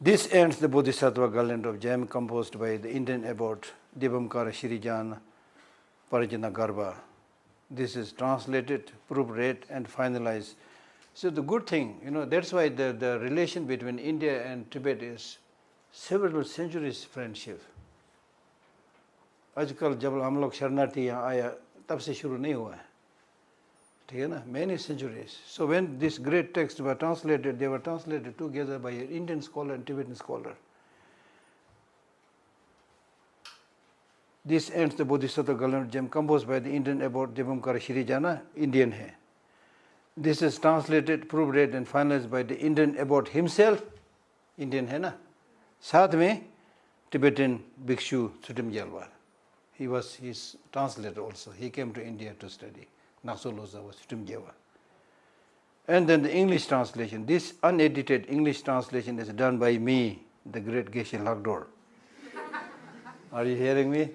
S1: This ends the Bodhisattva garland of gem composed by the Indian abbot Devamkara Shrijan Parajana Garbha. This is translated, proofread and finalized. So the good thing, that's why the relation between India and Tibet is several centuries friendship. आजकल जब हम लोग शरणार्थी यहाँ आया तब से शुरू नहीं हुआ है, ठीक है ना, many centuries. So when these great texts were translated, they were translated together by an Indian scholar and Tibetan scholar. This ends the Bodhisattva Gallant Gem composed by the Indian abbot Devamkara Shirijana, Indian है. This is translated, proofread and finalized by the Indian abbot himself, Indian है ना, साथ में Tibetan Bhikshu Sutim Jalwar. He was his translator also. He came to India to study. Nakso Loza was Sutim Jalwar. And then the English translation. This unedited English translation is done by me, the great Geshe Lagdor. Are you hearing me?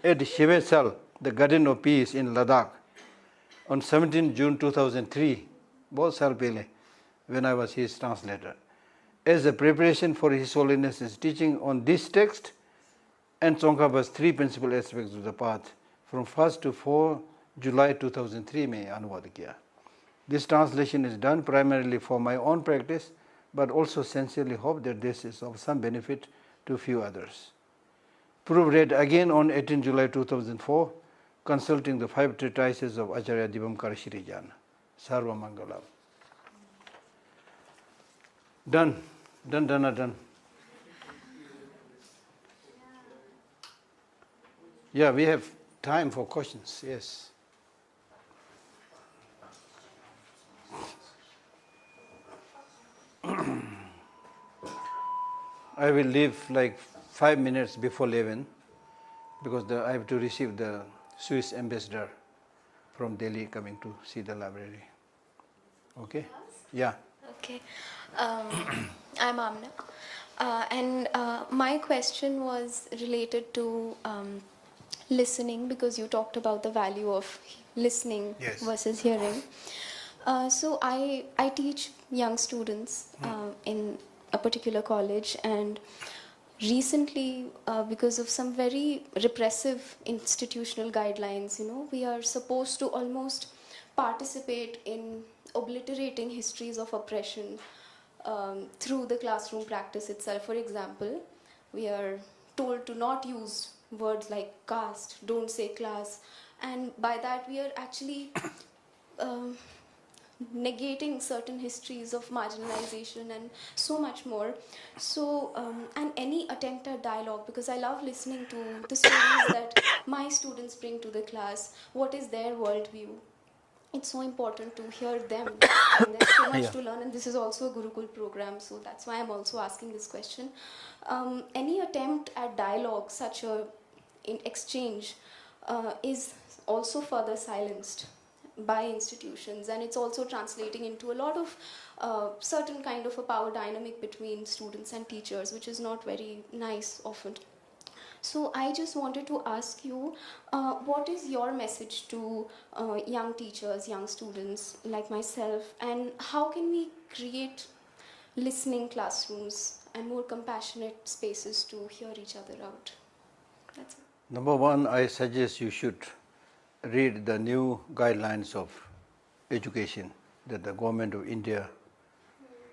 S1: At Shivesal, the Garden of Peace in Ladakh, on 17 June 2003, both saal pehle, when I was his translator. As a preparation for His Holiness's teaching on this text and Tsongkhapa's three principal aspects of the path, from 1st to 4 July 2003 में अनुवाद किया. This translation is done primarily for my own practice, but also sincerely hope that this is of some benefit to few others. Proofread again on 18 July 2004, consulting the 5 treatises of Acharya Devamkara Shirijana. Sarva Mangalam. Done. Done. Yeah, we have time for questions, yes. I will leave like 5 minutes before 11 because I have to receive the Swiss ambassador from Delhi coming to see the library. Okay? Yeah.
S2: Okay. I'm Amna. And my question was related to listening, because you talked about the value of listening versus hearing. So I teach young students in a particular college, and recently, because of some very repressive institutional guidelines, we are supposed to almost participate in obliterating histories of oppression through the classroom practice itself. For example, we are told to not use words like caste, don't say class, and by that we are actually negating certain histories of marginalization and so much more. So, and any attempt at dialogue, because I love listening to the stories that my students bring to the class, what is their worldview. It's so important to hear them, and there's so much to learn, and this is also a Gurukul program, so that's why I'm also asking this question. Any attempt at dialogue, such a in exchange, is also further silenced by institutions, and it's also translating into a lot of certain kind of a power dynamic between students and teachers, which is not very nice often. So I just wanted to ask you, what is your message to young teachers, young students like myself, and how can we create listening classrooms and more compassionate spaces to hear each other out? That's it.
S1: Number one, I suggest you should read the new guidelines of education that the government of India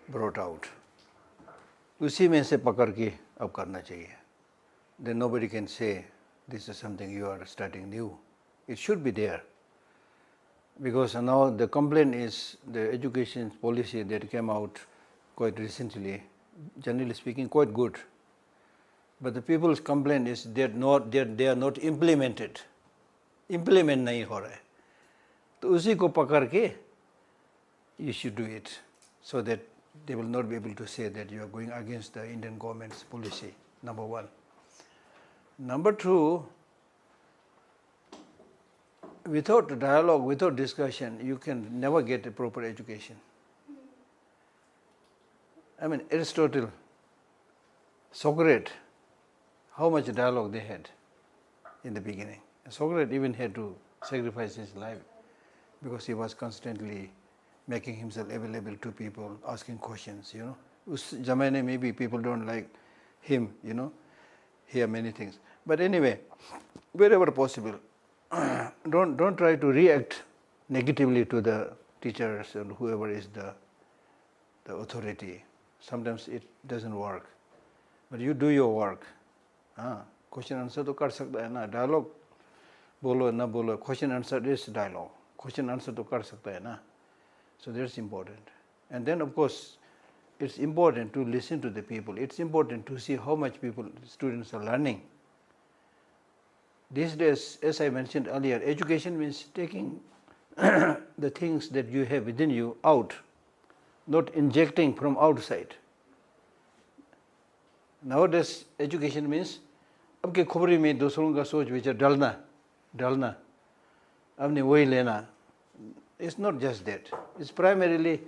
S1: brought out. उसी में से पकड़ के अब करना चाहिए. Then nobody can say this is something you are starting new. It should be there. Because now the complaint is the education policy that came out quite recently, generally speaking, quite good. But the people's complaint is they are not implemented. Implement nahi ho raha hai. तो उसी को पकड़ के you should do it, so that they will not be able to say that you are going against the Indian government's policy, number one. Number two, without dialogue, without discussion, you can never get a proper education. I mean, Aristotle, Socrates, how much dialogue they had in the beginning. Socrates even had to sacrifice his life because he was constantly making himself available to people, asking questions, Us zamane maybe people don't like him, hear many things. But anyway, wherever possible, don't try to react negatively to the teachers and whoever is the authority. Sometimes it doesn't work. But you do your work. Question answer to kar sakta hai na. Dialogue बोलो ना बोलो, question answer is dialogue. Question answer तो कर सकता है ना. So that's important. And then of course, it's important to listen to the people. It's important to see how much students are learning. These days, as I mentioned earlier, education means taking the things that you have within you out, not injecting from outside. Nowadays, education means आपके खोपड़ी में दूसरों का सोच विचार डालना, अपने वही लेना. It's not just that. It's primarily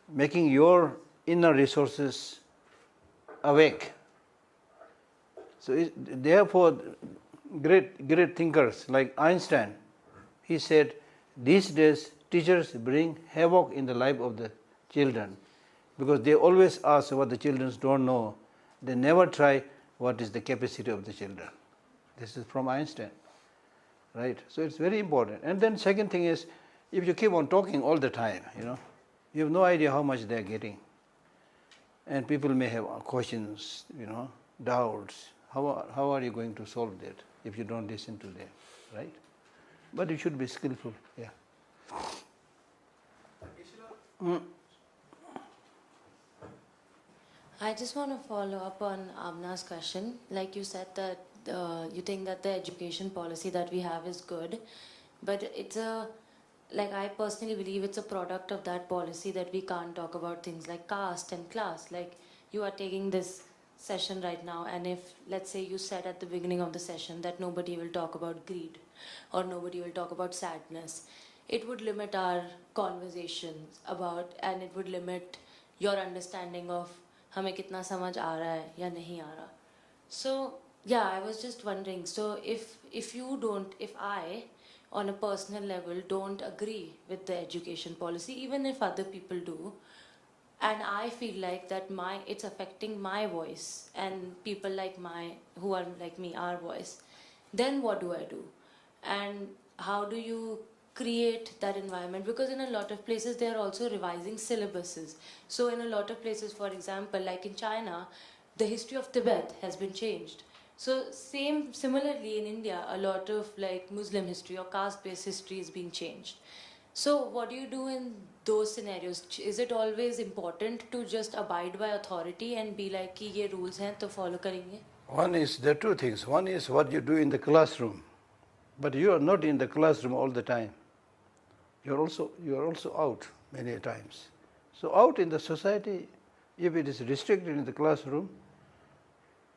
S1: making your inner resources awake. So therefore, great thinkers like Einstein, he said, these days teachers bring havoc in the life of the children because they always ask what the children don't know. They never try what is the capacity of the children. This is from Einstein, right? So it's very important. And then second thing is, if you keep on talking all the time, you have no idea how much they are getting. And people may have questions, doubts. How are you going to solve that if you don't listen to them, right? But you should be skillful, yeah.
S3: I just want to follow up on Amna's question. Like you said that you think that the education policy that we have is good, but I personally believe it's a product of that policy that we can't talk about things like caste and class. Like you are taking this session right now, and if let's say you said at the beginning of the session that nobody will talk about greed or nobody will talk about sadness, it would limit our conversations and it would limit your understanding of हमें कितना समझ आ रहा है या नहीं आ रहा. So yeah, I was just wondering, so if I on a personal level don't agree with the education policy, even if other people do, and I feel like that it's affecting my voice and people who are like me, our voice, then what do I do? And how do you create that environment? Because in a lot of places they are also revising syllabuses. So in a lot of places, for example, like in China, the history of Tibet has been changed. So similarly in India, a lot of like Muslim history or caste-based history is being changed. So what do you do in those scenarios? Is it always important to just abide by authority and be like कि ये rules हैं तो follow करेंगे?
S1: There are two things. One is what you do in the classroom, but you are not in the classroom all the time. You are also out many times. So out in the society, if it is restricted in the classroom,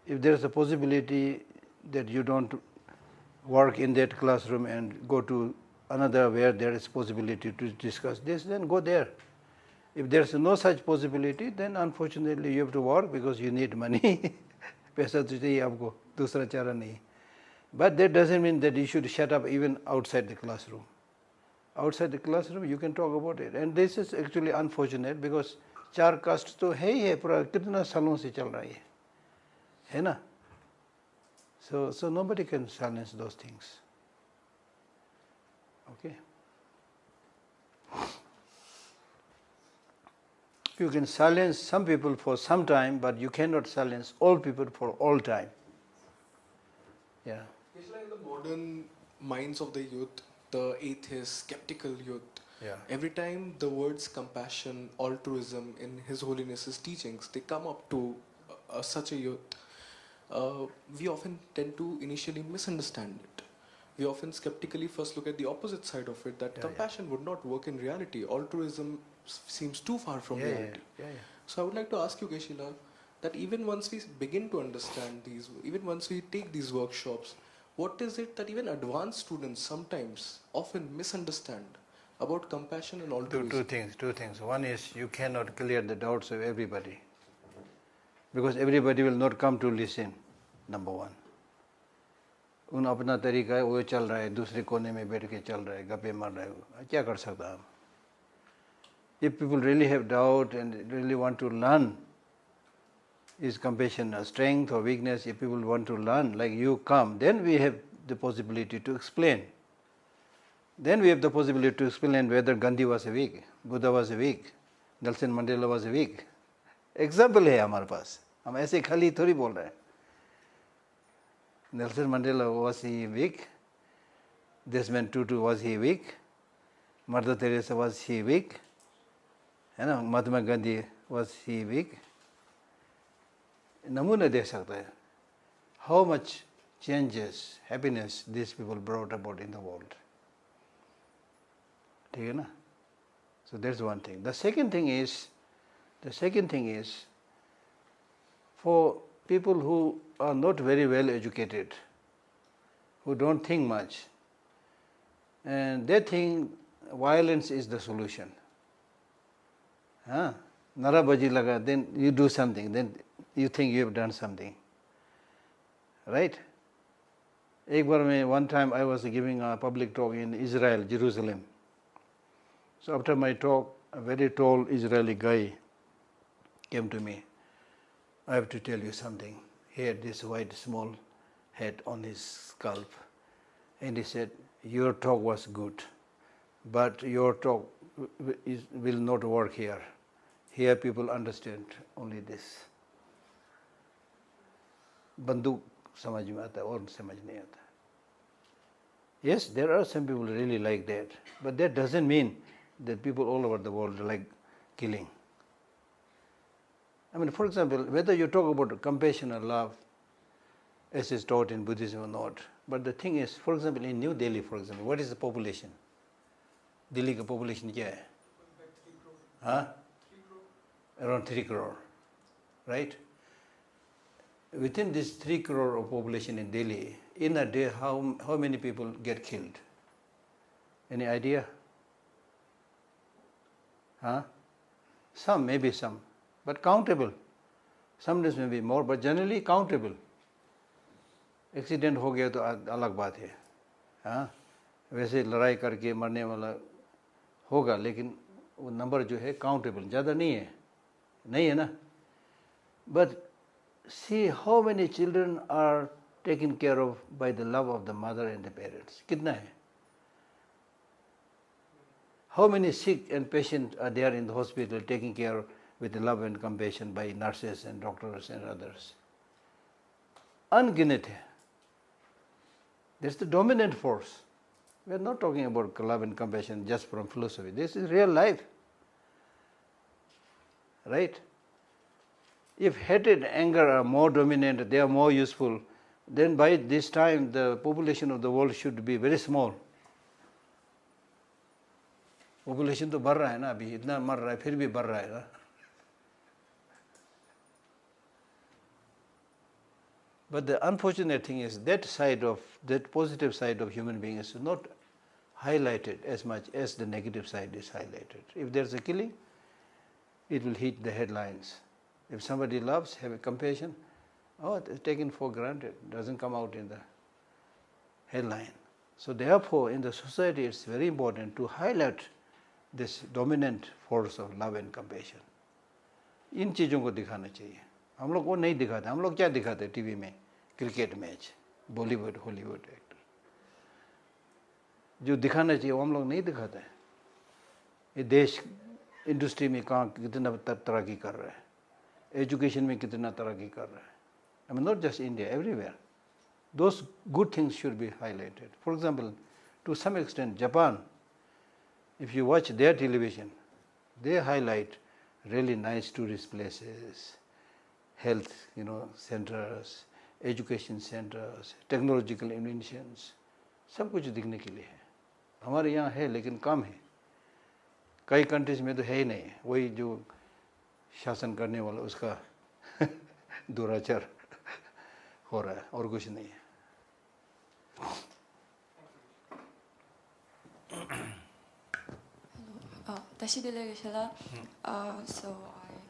S1: if there is a possibility that you don't work in that classroom and go to another where there is possibility to discuss this, then go there. If there is no such possibility, then unfortunately you have to work because you need money. पैसा तो चाहिए आपको, दूसरा चारा नहीं. But that doesn't mean that you should shut up even outside the classroom. Outside the classroom you can talk about it. And this is actually unfortunate because चार cast तो है ही है, पूरा कितना सालों से चल रहा है ना? So nobody can silence those things. Okay. You can silence some people for some time, but you cannot silence all people for all time. Yeah.
S4: It's like the modern minds of the youth, the atheist, skeptical youth.
S1: Yeah.
S4: Every time the words compassion, altruism in His Holiness's teachings, they come up to such a youth, we often tend to initially misunderstand it. We often skeptically first look at the opposite side of it, that compassion would not work in reality. Altruism seems too far from reality. So I would like to ask you, Keshila, that even once we begin to understand these, even once we take these workshops, what is it that even advanced students sometimes often misunderstand about compassion and altruism?
S1: Two things. One is you cannot clear the doubts of everybody because everybody will not come to listen, number one. उन अपना तरीका है, वो चल रहा है, दूसरे कोने में बैठ के चल रहा है, गप्पे मार रहा है, क्या कर सकता हम? If people really have doubt and really want to learn, is compassion a strength or weakness? If people want to learn, like you come, then we have the possibility to explain. Then we have the possibility to explain whether Gandhi was weak, Buddha was weak, Nelson Mandela was weak. Example है हमारे पास, हम ऐसे खाली थोड़ी बोल रहे हैं. Nelson Mandela, was he weak? Desmond Tutu, was he weak? Mother Teresa, was she weak? Mahatma Gandhi, was he weak? नमूना दे सकता है how much changes, happiness these people brought about in the world. ठीक है ना? So that's one thing. The second thing is for people who are not very well educated, who don't think much, and they think violence is the solution. Narabaji laga, then you do something, then you think you have done something. Right? One time I was giving a public talk in Israel, Jerusalem. So after my talk, a very tall Israeli guy came to me. I have to tell you something. He had this white small head on his scalp. And he said, your talk was good, but your talk will not work here. Here people understand only this. बंदूक समझ में आता है और समझ नहीं आता. Yes, there are some people really like that, but that doesn't mean that people all over the world like killing. I mean, for example, whether you talk about compassion or love, as is taught in Buddhism or not, but the thing is, for example, in New Delhi, for example, what is the population? Delhi का population क्या है? Around 3 crore, right? Within this 3 crore of population in Delhi, in a day, how many people get killed? Any idea? Some, maybe some, but countable. Some days may be more, but generally countable. Accident हो गया तो अलग बात है. वैसे लड़ाई करके मरने वाला होगा, लेकिन वो नंबर जो है countable, ज़्यादा नहीं है ना. But see how many children are taken care of by the love of the mother and the parents. कितना है? How many sick and patients are there in the hospital taken care of with the love and compassion by nurses and doctors and others? Unginet hai. That's the dominant force. We are not talking about love and compassion just from philosophy. This is real life. Right? If hatred and anger are more dominant, they are more useful, then by this time the population of the world should be very small. Population तो बढ़ रहा है ना अभी, इतना मर रहा है, फिर भी बढ़ रहा है ना. But the unfortunate thing is that positive side of human beings is not highlighted as much as the negative side is highlighted. If there's a killing, it will hit the headlines. If somebody loves, have a compassion, it's taken for granted, doesn't come out in the headline. So therefore, in the society, it's very important to highlight this dominant force of love and compassion. इन चीज़ों को दिखाना चाहिए. हम लोग वो नहीं दिखाते. हम लोग क्या दिखाते हैं टीवी में? Cricket match, Bollywood, Hollywood actor. जो दिखाना चाहिए वो हम लोग नहीं दिखाते हैं. ये देश इंडस्ट्री में कहाँ कितना तरक्की कर रहा है, एजुकेशन में कितना तरक्की कर रहा है. I mean, not just India, everywhere. Those good things should be highlighted. For example, to some extent, Japan, if you watch their television, they highlight really nice tourist places, health, centers, education centers, technological inventions. सब कुछ दिखने के लिए है. हमारे यहाँ है लेकिन कम है. कई कंट्रीज में तो है ही नहीं. वही जो शासन करने वाला उसका दुराचार हो रहा है और कुछ नहीं है.
S5: Tashidele Geshala.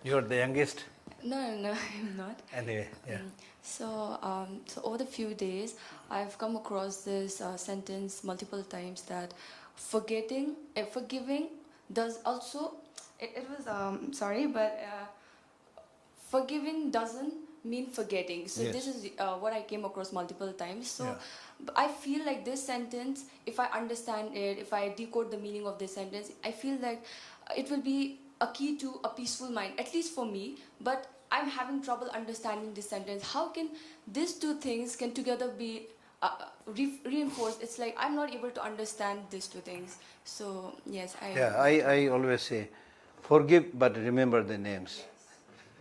S1: You are the youngest?
S5: No, I'm not.
S1: Anyway, yeah.
S5: So over the few days, I've come across this sentence multiple times that forgiving does also. It was sorry, but forgiving doesn't mean forgetting. So
S1: Yes.
S5: this is what I came across multiple times. So
S1: Yeah.
S5: I feel like this sentence, if I understand it, if I decode the meaning of this sentence, I feel like it will be a key to a peaceful mind, at least for me. But I'm having trouble understanding this sentence. How can these two things can together be reinforce. It's like I'm not able to understand these two things. So yes,
S1: Yeah, I always say, forgive but remember the names.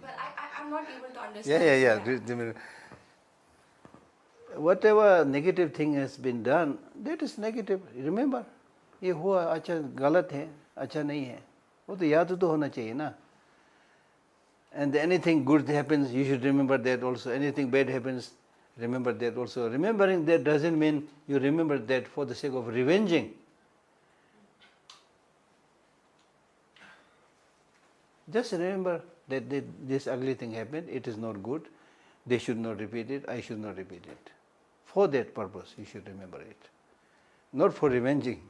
S5: But I'm not able to
S1: Yeah,
S5: understand.
S1: yeah. Whatever negative thing has been done, that is negative. Remember, ये हुआ अच्छा गलत है, अच्छा नहीं है, वो तो याद तो होना चाहिए ना. And anything good happens, you should remember that also. Anything bad happens, remember that also. Remembering that doesn't mean you remember that for the sake of revenging. Just remember that this ugly thing happened, it is not good, they should not repeat it, I should not repeat it. For that purpose, you should remember it. Not for revenging.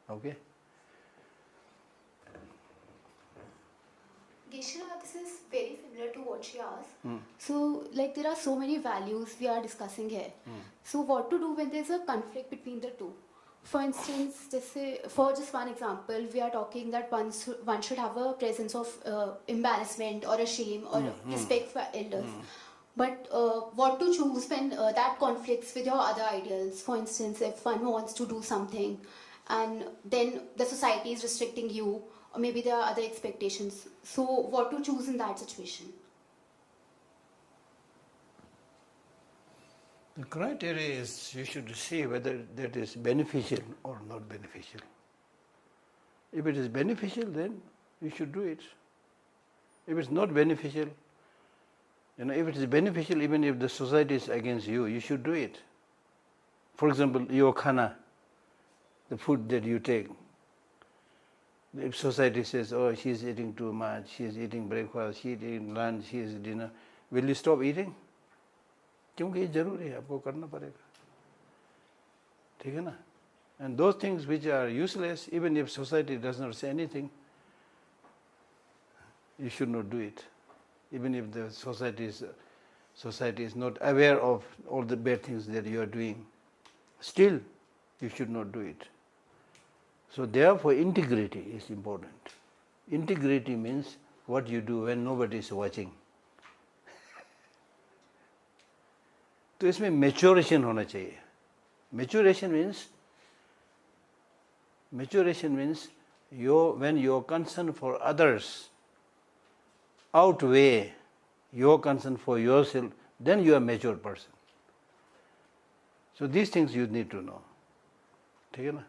S1: Okay?
S2: Geshila, this is very similar to what she asked. So, like, there are so many values we are discussing here. So, what to do when there's a conflict between the two? For instance, for just one example, we are talking that one should have a presence of embarrassment or a shame or respect for elders. But what to choose when that conflicts with your other ideals? For instance, if one wants to do something and then the society is restricting you, or maybe there are other expectations. So, what to choose in that situation?
S1: The criteria is you should see whether that is beneficial or not beneficial. If it is beneficial, then you should do it. If it's not beneficial, if it is beneficial, even if the society is against you, you should do it. For example, your khana, the food that you take. If society says, oh, she is eating too much, she is eating breakfast, she is eating lunch, she is dinner, will you stop eating? क्योंकि ये जरूरी है, आपको करना पड़ेगा. ठीक है ना? And those things which are useless, even if society does not say anything, you should not do it. Even if the society is not aware of all the bad things that you are doing, still you should not do it. So therefore integrity is important. Integrity means what you do when nobody is watching. तो इसमें maturation होना चाहिए. Maturation means when your concern for others outweigh your concern for yourself, then you are a mature person. So these things you need to know. ठीक है ना?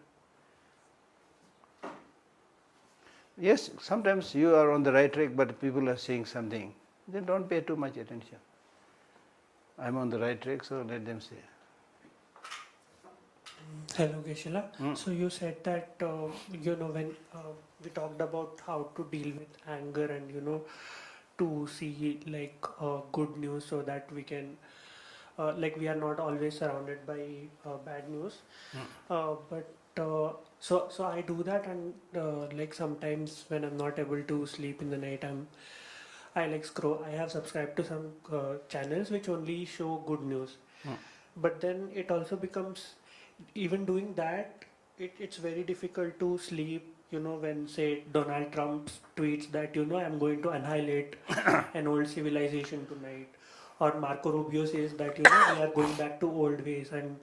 S1: Yes, sometimes you are on the right track, but people are saying something. Then don't pay too much attention. I'm on the right track, so let them say.
S6: Hello, Geshila. So you said that when we talked about how to deal with anger and to see like good news so that we can we are not always surrounded by bad news. So I do that, and like sometimes when I'm not able to sleep in the night, I like scroll. I have subscribed to some channels which only show good news. But then it also becomes, even doing that, it's very difficult to sleep. When say Donald Trump tweets that I'm going to annihilate an old civilization tonight, or Marco Rubio says that we are going back to old ways and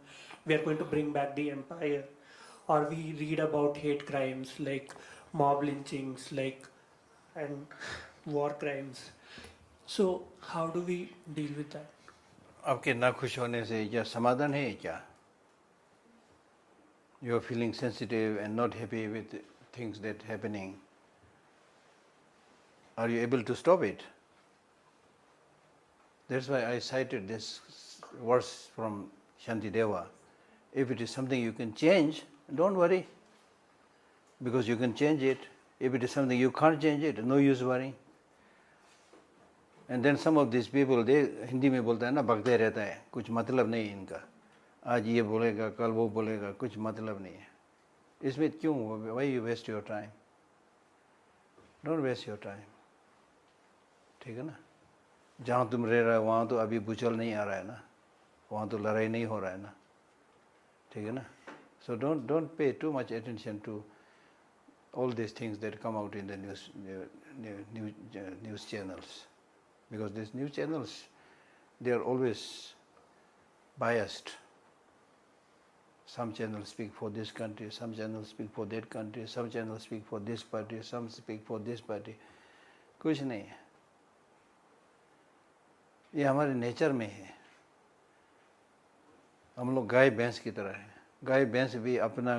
S6: we are going to bring back the empire, or we read about hate crimes like mob lynchings, and war crimes. So how do we deal with that?
S1: आपके ना खुश होने से क्या समाधान है क्या? You are feeling sensitive and not happy with things that happening. Are you able to stop it? That's why I cited this verse from Shantideva. If it is something you can change, don't worry, because you can change it. If it is something you can't change it, no use worrying. And then some of these people, they Hindi में बोलता है ना, भगते रहता है, कुछ मतलब नहीं इनका. आज ये बोलेगा, कल वो बोलेगा, कुछ मतलब नहीं है. इसमें क्यों? Why you waste your time? Don't waste your time. ठीक है ना? जहाँ तुम रह रहे हो वहाँ तो अभी भूचाल नहीं आ रहा है ना, वहाँ तो लड़ाई नहीं हो रहा है ना. ठीक है ना? So don't pay too much attention to all these things that come out in the news channels, because these news channels, they are always biased. Some channels speak for this country, some channels speak for that country, some channels speak for this party, some speak for this party. कुछ नहीं है, ये हमारे nature में है. हम लोग गाय भैंस की तरह हैं. गाय भैंस भी अपना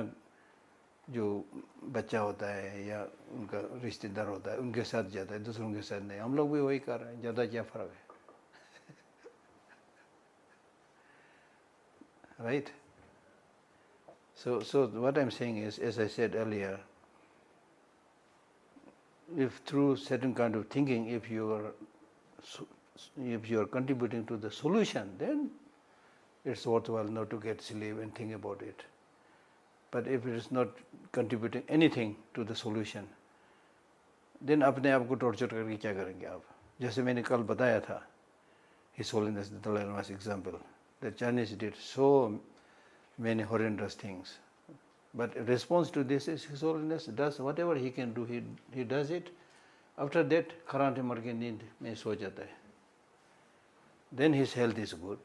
S1: जो बच्चा होता है या उनका रिश्तेदार होता है उनके साथ जाता है, दूसरों के साथ नहीं. हम लोग भी वही कर रहे हैं, ज़्यादा क्या फ़र्क है? Right? So what I'm saying is, as I said earlier, if through certain kind of thinking, if you are contributing to the solution, then it's worthwhile not to get sleep and think about it. But if it is not contributing anything to the solution, then अपने आप को torture करके क्या करेंगे आप? जैसे मैंने कल बताया था, His Holiness the Dalai Lama's example. The Chinese did so many horrendous things. But in response to this is His Holiness does whatever he can do, he does it. After that, खराटे मर के नींद में सो जाता है. Then his health is good,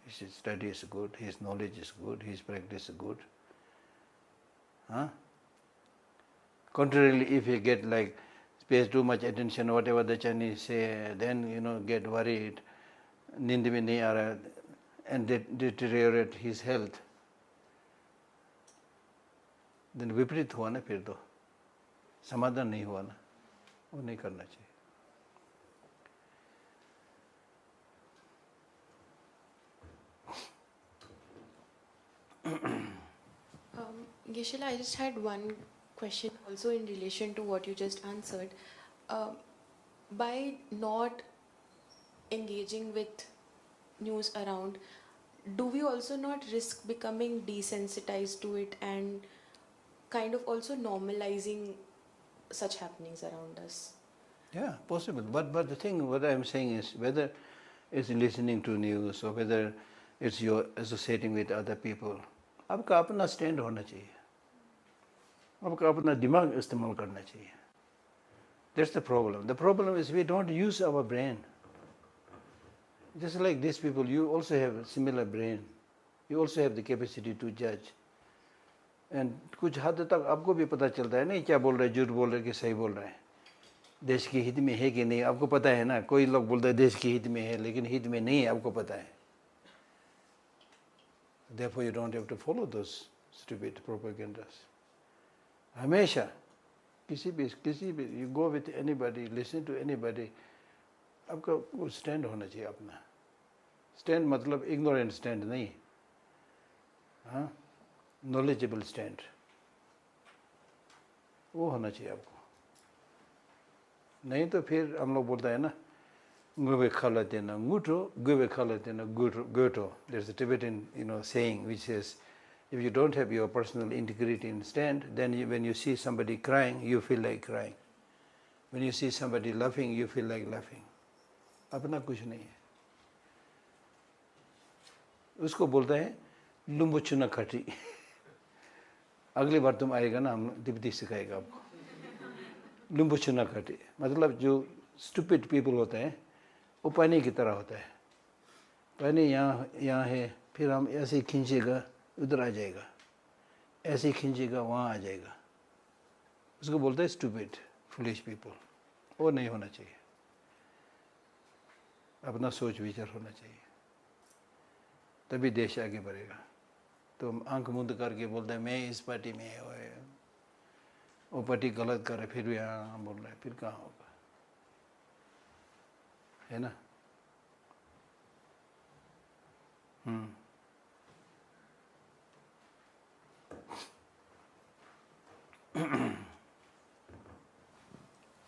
S1: his study is good, his knowledge is good, his practice is good. Huh? Contrarily, if he get like pays too much attention, whatever the Chinese say, then get worried, नींद में नहीं आ रहा, and deteriorate his health. Then विपरीत हुआ ना, फिर तो समाधान नहीं हुआ ना, वो नहीं करना चाहिए.
S7: Geshe-la, I just had one question also in relation to what you just answered. By not engaging with news around, do we also not risk becoming desensitized to it and kind of also normalizing such happenings around us?
S1: Yeah, possible. But the thing, what I'm saying is, whether it's listening to news or whether it's your associating with other people, आपका अपना stand होना चाहिए, आपका अपना दिमाग इस्तेमाल करना चाहिए. That's the problem. The problem is we don't use our brain. Just like these people, you also have a similar brain. You also have the capacity to judge. And कुछ हद तक आपको भी पता चलता है नहीं क्या बोल रहे हैं, झूठ बोल रहे हैं कि सही बोल रहे हैं. देश के हित में है कि नहीं आपको पता है ना. कोई लोग बोलते हैं देश के हित में है, लेकिन हित में नहीं है, आपको पता है. Therefore, you don't have to follow those stupid propagandas. हमेशा किसी भी you go with anybody, listen to anybody, आपका वो स्टैंड होना चाहिए अपना. स्टैंड मतलब ignorant स्टैंड नहीं, हाँ, knowledgeable स्टैंड, वो होना चाहिए आपको. नहीं तो फिर हम लोग बोलते हैं ना, Gube khalatena nguto, gube khalatena goto. There's a Tibetan, saying which says, if you don't have your personal integrity and stand, then when you see somebody crying, you feel like crying. When you see somebody laughing, you feel like laughing. अपना कुछ नहीं है. उसको बोलता है लुम्बुचुना खटी. अगली बार तुम आएगा ना, हम तिब्बती सिखाएगा आपको. लुम्बुचुना खटी मतलब जो stupid people होते हैं, वो पानी की तरह होता है. पानी यहाँ है, फिर हम ऐसे ही खींचेगा उधर आ जाएगा, ऐसे ही खींचेगा वहाँ आ जाएगा. उसको बोलते हैं stupid, foolish people. वो नहीं होना चाहिए. अपना सोच विचार होना चाहिए, तभी देश आगे बढ़ेगा. तो आंख मुंद करके बोलता है मैं इस पार्टी में है, वो पार्टी गलत कर रहे, फिर भी हाँ बोल रहे, फिर कहाँ होगा, है ना.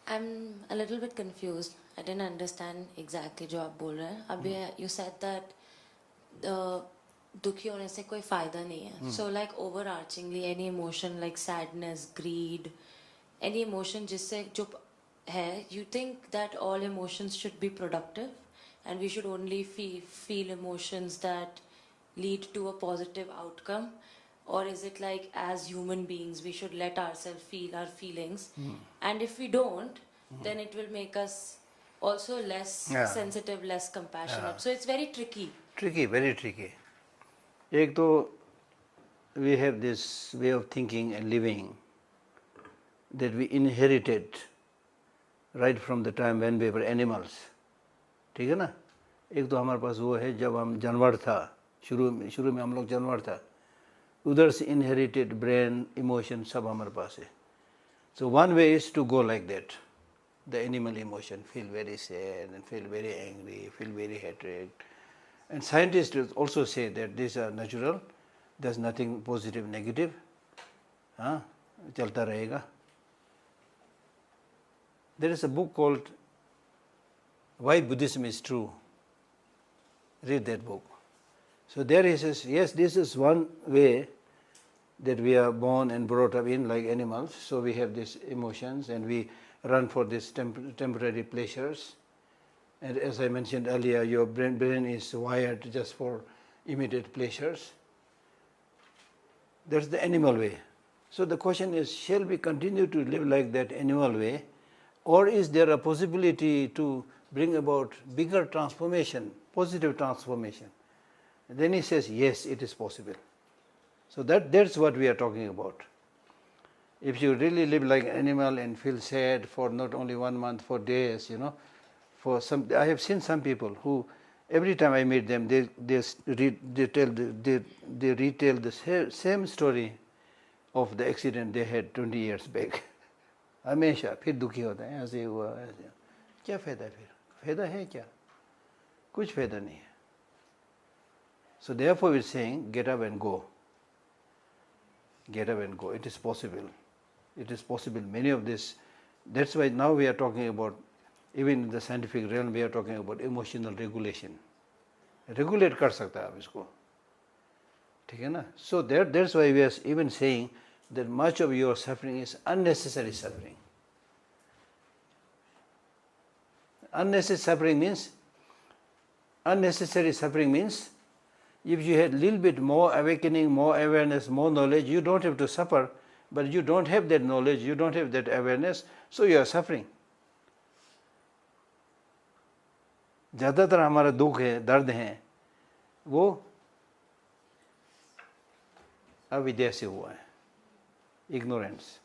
S3: I'm a little bit confused. I didn't understand exactly जो आप बोल रहे हैं. अभी you said that दुखी होने से कोई फायदा नहीं है. So like overarchingly any emotion like sadness, greed, any emotion जिससे जो है, you think that all emotions should be productive and we should only feel emotions that lead to a positive outcome, or is it like as human beings we should let ourselves feel our feelings, and if we don't, then it will make us also less sensitive, less compassionate. So it's very tricky.
S1: Very tricky. एक तो we have this way of thinking and living that we inherited right from the time when we were animals. ठीक है ना? एक तो हमारे पास वो है जब हम जानवर था, शुरू में हम लोग जानवर था, उधर से inherited brain, emotion सब हमारे पास है. So one way is to go like that. The animal emotion, feel very sad and feel very angry, feel very hatred. And scientists also say that these are natural, there's nothing positive, negative. हाँ, चलता रहेगा. There is a book called Why Buddhism is True. Read that book. So there he says, yes, this is one way that we are born and brought up in like animals. So we have these emotions and we run for these temporary pleasures. And as I mentioned earlier, your brain is wired just for immediate pleasures. That's the animal way. So the question is, shall we continue to live like that animal way, or is there a possibility to bring about bigger transformation, positive transformation? And then he says, yes, it is possible. So that's what we are talking about. If you really live like an animal and feel sad for not only 1 month, for days, for some, I have seen some people who, every time I meet them, they retell the same story of the accident they had 20 years back. हमेशा फिर दुखी होता है, ऐसे हुआ ऐसे. क्या फायदा फिर? फायदा है क्या? कुछ फायदा नहीं है. So therefore we are saying, get up and go. Get up and go. It is possible. It is possible. Many of this, that's why now we are talking about, even in the scientific realm, we are talking about emotional regulation. Regulate कर सकता है आप इसको. ठीक है ना? So that's why we are even saying that much of your suffering is unnecessary suffering. Unnecessary suffering means if you had a little bit more awakening, more awareness, more knowledge, you don't have to suffer, but you don't have that knowledge, you don't have that awareness, so you are suffering. ज़्यादातर हमारा दुख है, दर्द है, वो अविद्या से हुआ है. Ignorance.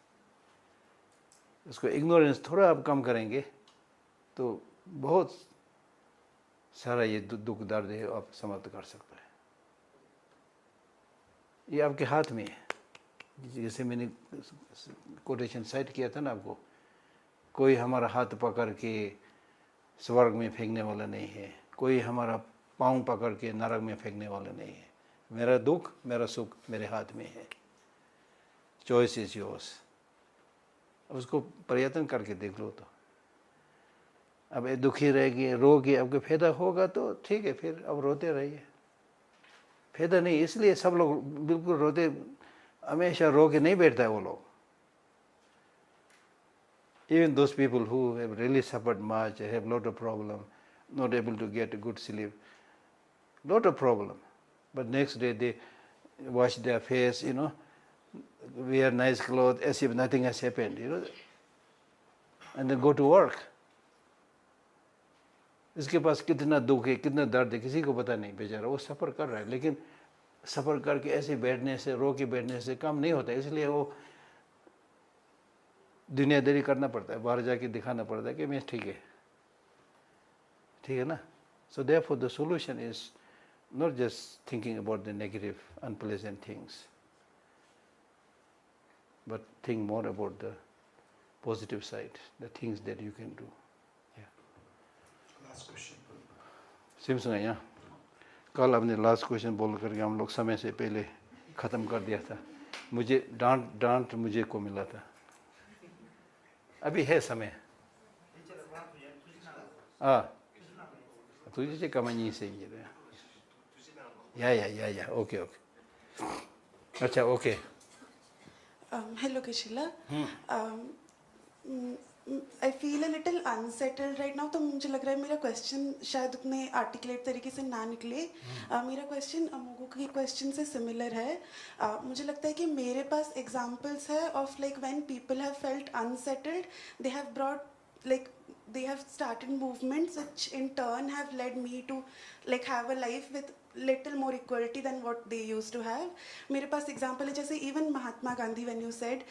S1: इसको ignorance थोड़ा आप कम करेंगे तो बहुत सारा ये दुख दर्द है आप समाप्त कर सकते हैं. ये आपके हाथ में है. जैसे मैंने कोटेशन साइट किया था ना आपको, कोई हमारा हाथ पकड़ के स्वर्ग में फेंकने वाला नहीं है, कोई हमारा पाँव पकड़ के नरक में फेंकने वाला नहीं है. मेरा दुख, मेरा सुख मेरे हाथ में है. Choice is yours. अब उसको प्रयत्न करके देख लो. तो अब ये दुखी रहेगी, रोगी, आपको फायदा होगा तो ठीक है, फिर अब रोते रहिए. फायदा नहीं, इसलिए सब लोग बिल्कुल रोते, हमेशा रो के नहीं बैठता है वो लोग. Even those people who have really suffered much, have lot of problem, not able to get a good sleep, lot of problem. But next day they wash their face, wear nice clothes as if nothing has happened, and then go to work. इसके पास कितना दुख है, कितना दर्द है, किसी को पता नहीं. बेचारा वो सफ़र कर रहा है, लेकिन सफ़र करके ऐसे बैठने से, रो के बैठने से काम नहीं होता. इसलिए वो दुनियादारी करना पड़ता है, बाहर जाके दिखाना पड़ता है कि मैं ठीक है ना. So therefore the solution is not just thinking about the negative, unpleasant things, but think more about the positive side, the things that you can do.
S8: Last question.
S1: सिम्स यहाँ कल आपने लास्ट क्वेश्चन बोल करके हम लोग समय से पहले ख़त्म कर दिया था. मुझे डांट मुझे को मिला था. अभी है समय. तुझे कमानी से या ओके. अच्छा okay.
S9: Hello Kashila. I feel a little unsettled right now. तो मुझे लग रहा है मेरा क्वेश्चन शायद उतने आर्टिकुलेट तरीके से ना निकले. मेरा क्वेश्चन अमोगो के क्वेश्चन से सिमिलर है. मुझे लगता है कि मेरे पास एग्जांपल्स है of like when people have felt unsettled, they have brought like they have started movements which in turn have led me to like have a life with little more equality than what they used to have. मेरे पास example है जैसे even Mahatma Gandhi, when you said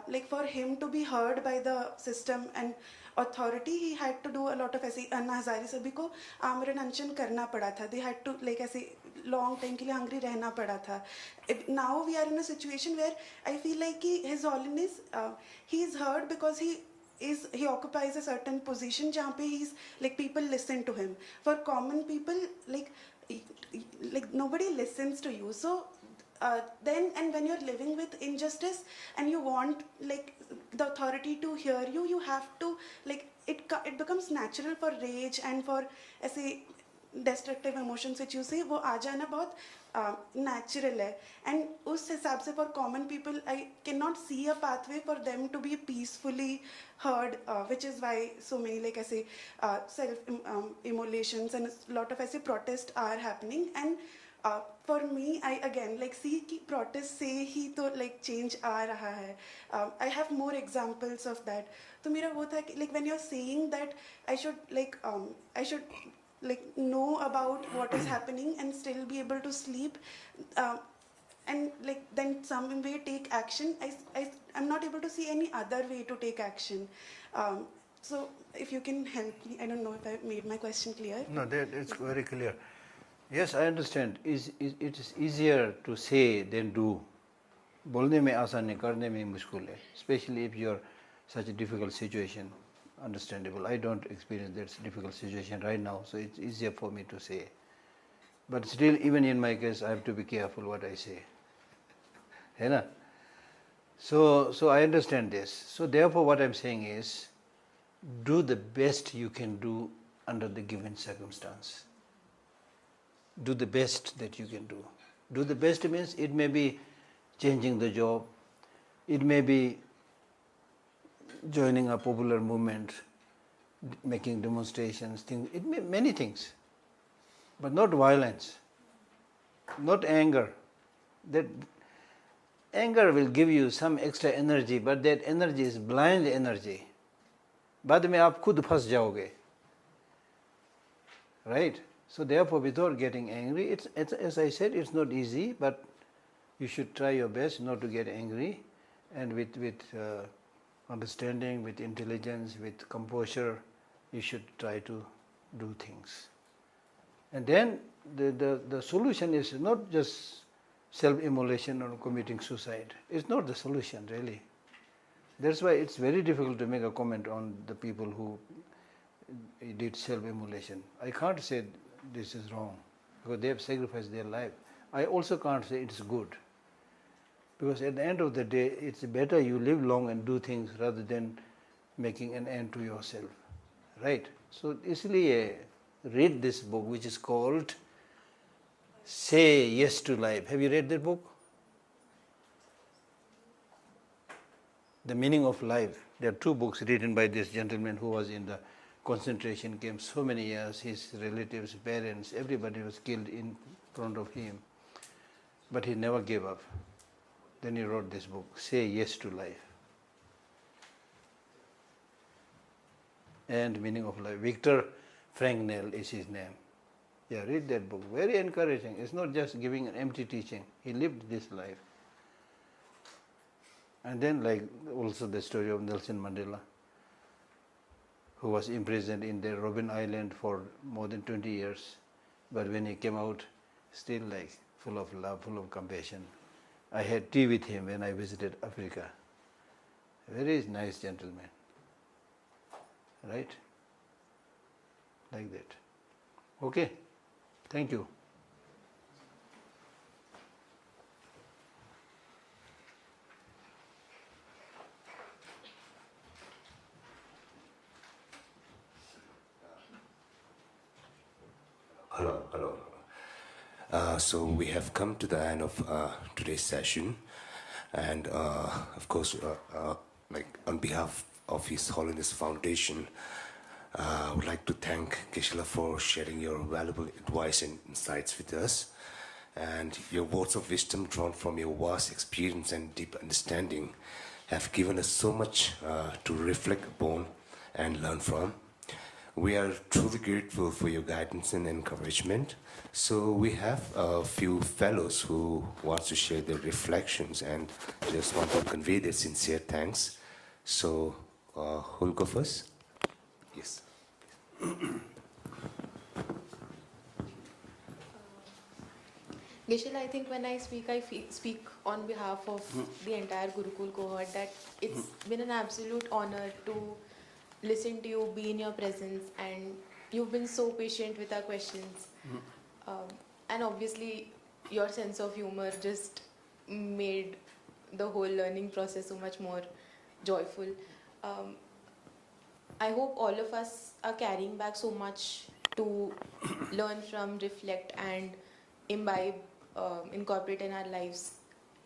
S9: like for him to be heard by the system and authority, he had to do a lot of ऐसे अन्ना हजारे सभी को आमरण अनशन करना पड़ा था. They had to like ऐसे long time के लिए hungry रहना पड़ा था. Now we are in a situation where I feel like His Holiness he is heard because he occupies a certain position जहाँ पे he's like people listen to him. For common people like nobody listens to you. So then and when you're living with injustice and you want like the authority to hear you, you have to like it becomes natural for rage and for ऐसे destructive emotions which you say वो आ जाना बहुत natural है. And उस हिसाब से for common people I cannot see a pathway for them to be peacefully heard, which is why so many like ऐसे self immolations and a lot of ऐसे protests are happening. And for me I again like see कि protest से ही तो like change आ रहा है. I have more examples of that. तो मेरा वो था कि like when you're saying that I should like know about what is happening and still be able to sleep and like then some way take action, I'm not able to see any other way to take action. So if you can help me, I don't know if I made my question clear.
S1: No, it's very clear. Yes, I understand. It is easier to say than do. बोलने में आसान है, करने में मुश्किल है. Especially if you're such a difficult situation. Understandable. I don't experience that difficult situation right now, so it's easier for me to say. But still, even in my case, I have to be careful what I say. है ना? So I understand this. So therefore, what I'm saying is, do the best you can do under the given circumstance. Do the best that you can do. Do the best means it may be changing the job, it may be joining a popular movement, making demonstrations, it may many things, but not violence, not anger. That anger will give you some extra energy, but that energy is blind energy. बाद में आप खुद फंस जाओगे, right? So therefore, without getting angry, it's as I said, it's not easy, but you should try your best not to get angry, and with understanding, with intelligence, with composure, you should try to do things. And then the solution is not just self-immolation or committing suicide. It's not the solution, really. That's why it's very difficult to make a comment on the people who did self-immolation. I can't say this is wrong, because they have sacrificed their life. I also can't say it's good, because at the end of the day, it's better you live long and do things rather than making an end to yourself, right? So इसलिए read this book, which is called Say Yes to Life. Have you read that book? The Meaning of Life. There are two books written by this gentleman who was in the concentration camp so many years. His relatives, parents, everybody was killed in front of him, but he never gave up. Then he wrote this book, Say Yes to Life. And Meaning of Life. Viktor Frankl is his name. Yeah, read that book. Very encouraging. It's not just giving an empty teaching. He lived this life. And then like also the story of Nelson Mandela, who was imprisoned in the Robben Island for more than 20 years. But when he came out, still like full of love, full of compassion. I had tea with him when I visited Africa. Very nice gentleman. Right? Like that. Okay. Thank you.
S8: Hello. So we have come to the end of today's session, and of course, like on behalf of His Holiness Foundation, I would like to thank Geshe-la for sharing your valuable advice and insights with us, and your words of wisdom drawn from your vast experience and deep understanding have given us so much to reflect upon and learn from. We are truly grateful for your guidance and encouragement. So we have a few fellows who want to share their reflections and just want to convey their sincere thanks. So who'll go first? Yes.
S7: Gishil, I think when I speak, speak on behalf of the entire Gurukul cohort that it's been an absolute honor to listen to you, be in your presence, and you've been so patient with our questions. And obviously, your sense of humor just made the whole learning process so much more joyful. I hope all of us are carrying back so much to learn from, reflect, and imbibe, incorporate in our lives.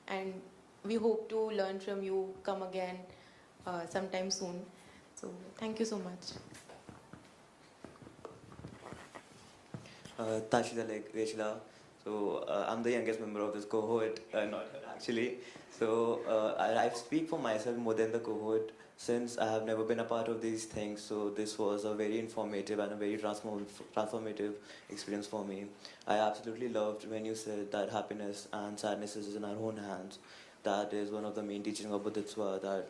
S7: And we hope to learn from you, come again sometime soon. So thank you so much.
S10: Tashida Reshla. So I'm the youngest member of this cohort, not her actually. So I speak for myself more than the cohort since I have never been a part of these things. So this was a very informative and a very transformative experience for me. I absolutely loved when you said that happiness and sadness is in our own hands. That is one of the main teachings of Bodhisattva, that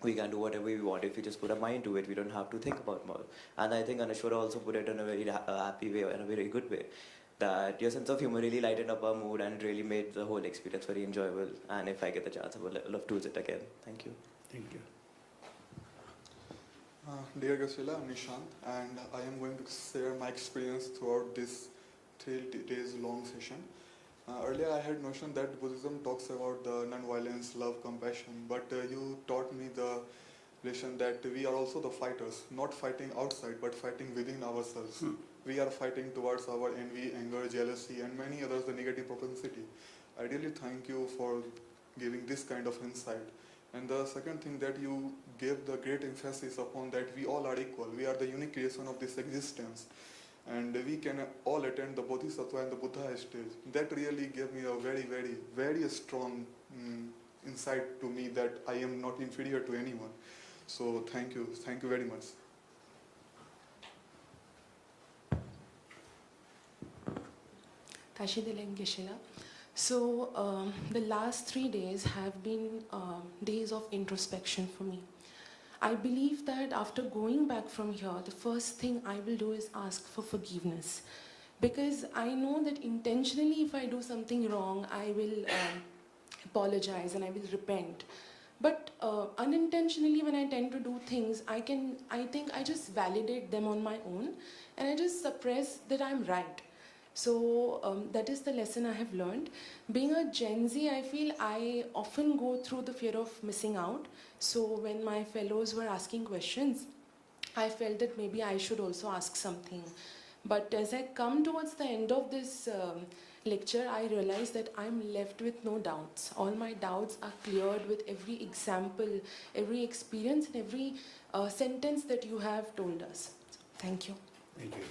S10: we can do whatever we want if we just put a mind to it. We don't have to think about more. And I think Anashwara also put it in a very happy way, in a very good way, that your sense of humor really lightened up our mood and really made the whole experience very enjoyable. And if I get the chance, I would love to do it again. Thank you.
S1: Thank you.
S11: Dear Gasila, I'm Nishant, and I am going to share my experience throughout this 3 days long session. Earlier I had notion that Buddhism talks about the non-violence, love, compassion, but you taught me the lesson that we are also the fighters, not fighting outside but fighting within ourselves. We are fighting towards our envy, anger, jealousy and many others, the negative propensity. I really thank you for giving this kind of insight. And the second thing that you gave the great emphasis upon that we all are equal, we are the unique creation of this existence. And we can all attend the Bodhisattva and the Buddha stage. That really gave me a very, very, very strong insight to me that I am not inferior to anyone. So thank you very much.
S12: Tashidileng Gishila. So the last 3 days have been days of introspection for me. I believe that after going back from here, the first thing I will do is ask for forgiveness. Because I know that intentionally if I do something wrong, I will apologize and I will repent. But unintentionally when I tend to do things, I think I just validate them on my own and I just suppress that I'm right. So that is the lesson I have learned. Being a Gen Z, I feel I often go through the fear of missing out. So when my fellows were asking questions, I felt that maybe I should also ask something. But as I come towards the end of this lecture, I realize that I'm left with no doubts. All my doubts are cleared with every example, every experience, and every sentence that you have told us. So, thank you.
S1: Thank you.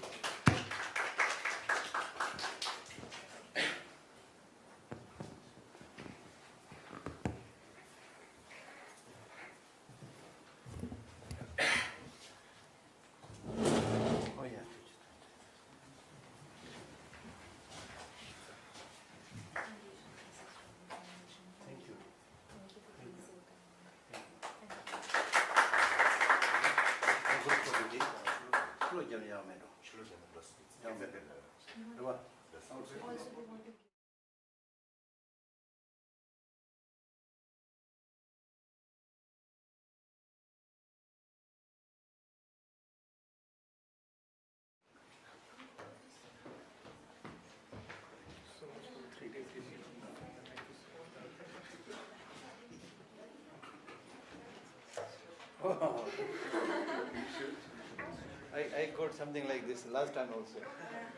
S1: I got something like this last time also.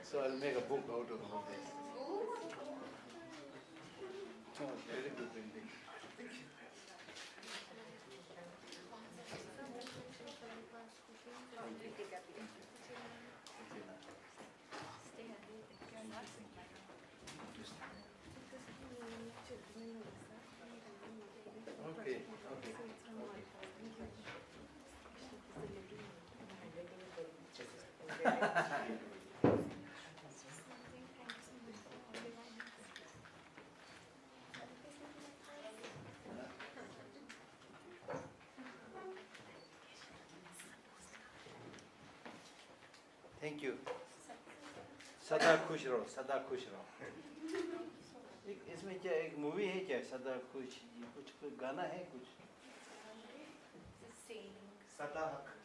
S1: So I'll make a book out of all this. Oh, very good printing. Okay, okay. Thank you. सदा खुश रहो, सदा खुश रहो। एक इसमें क्या एक मूवी है क्या, सदा खुश, ये कुछ गाना है कुछ, सदा हक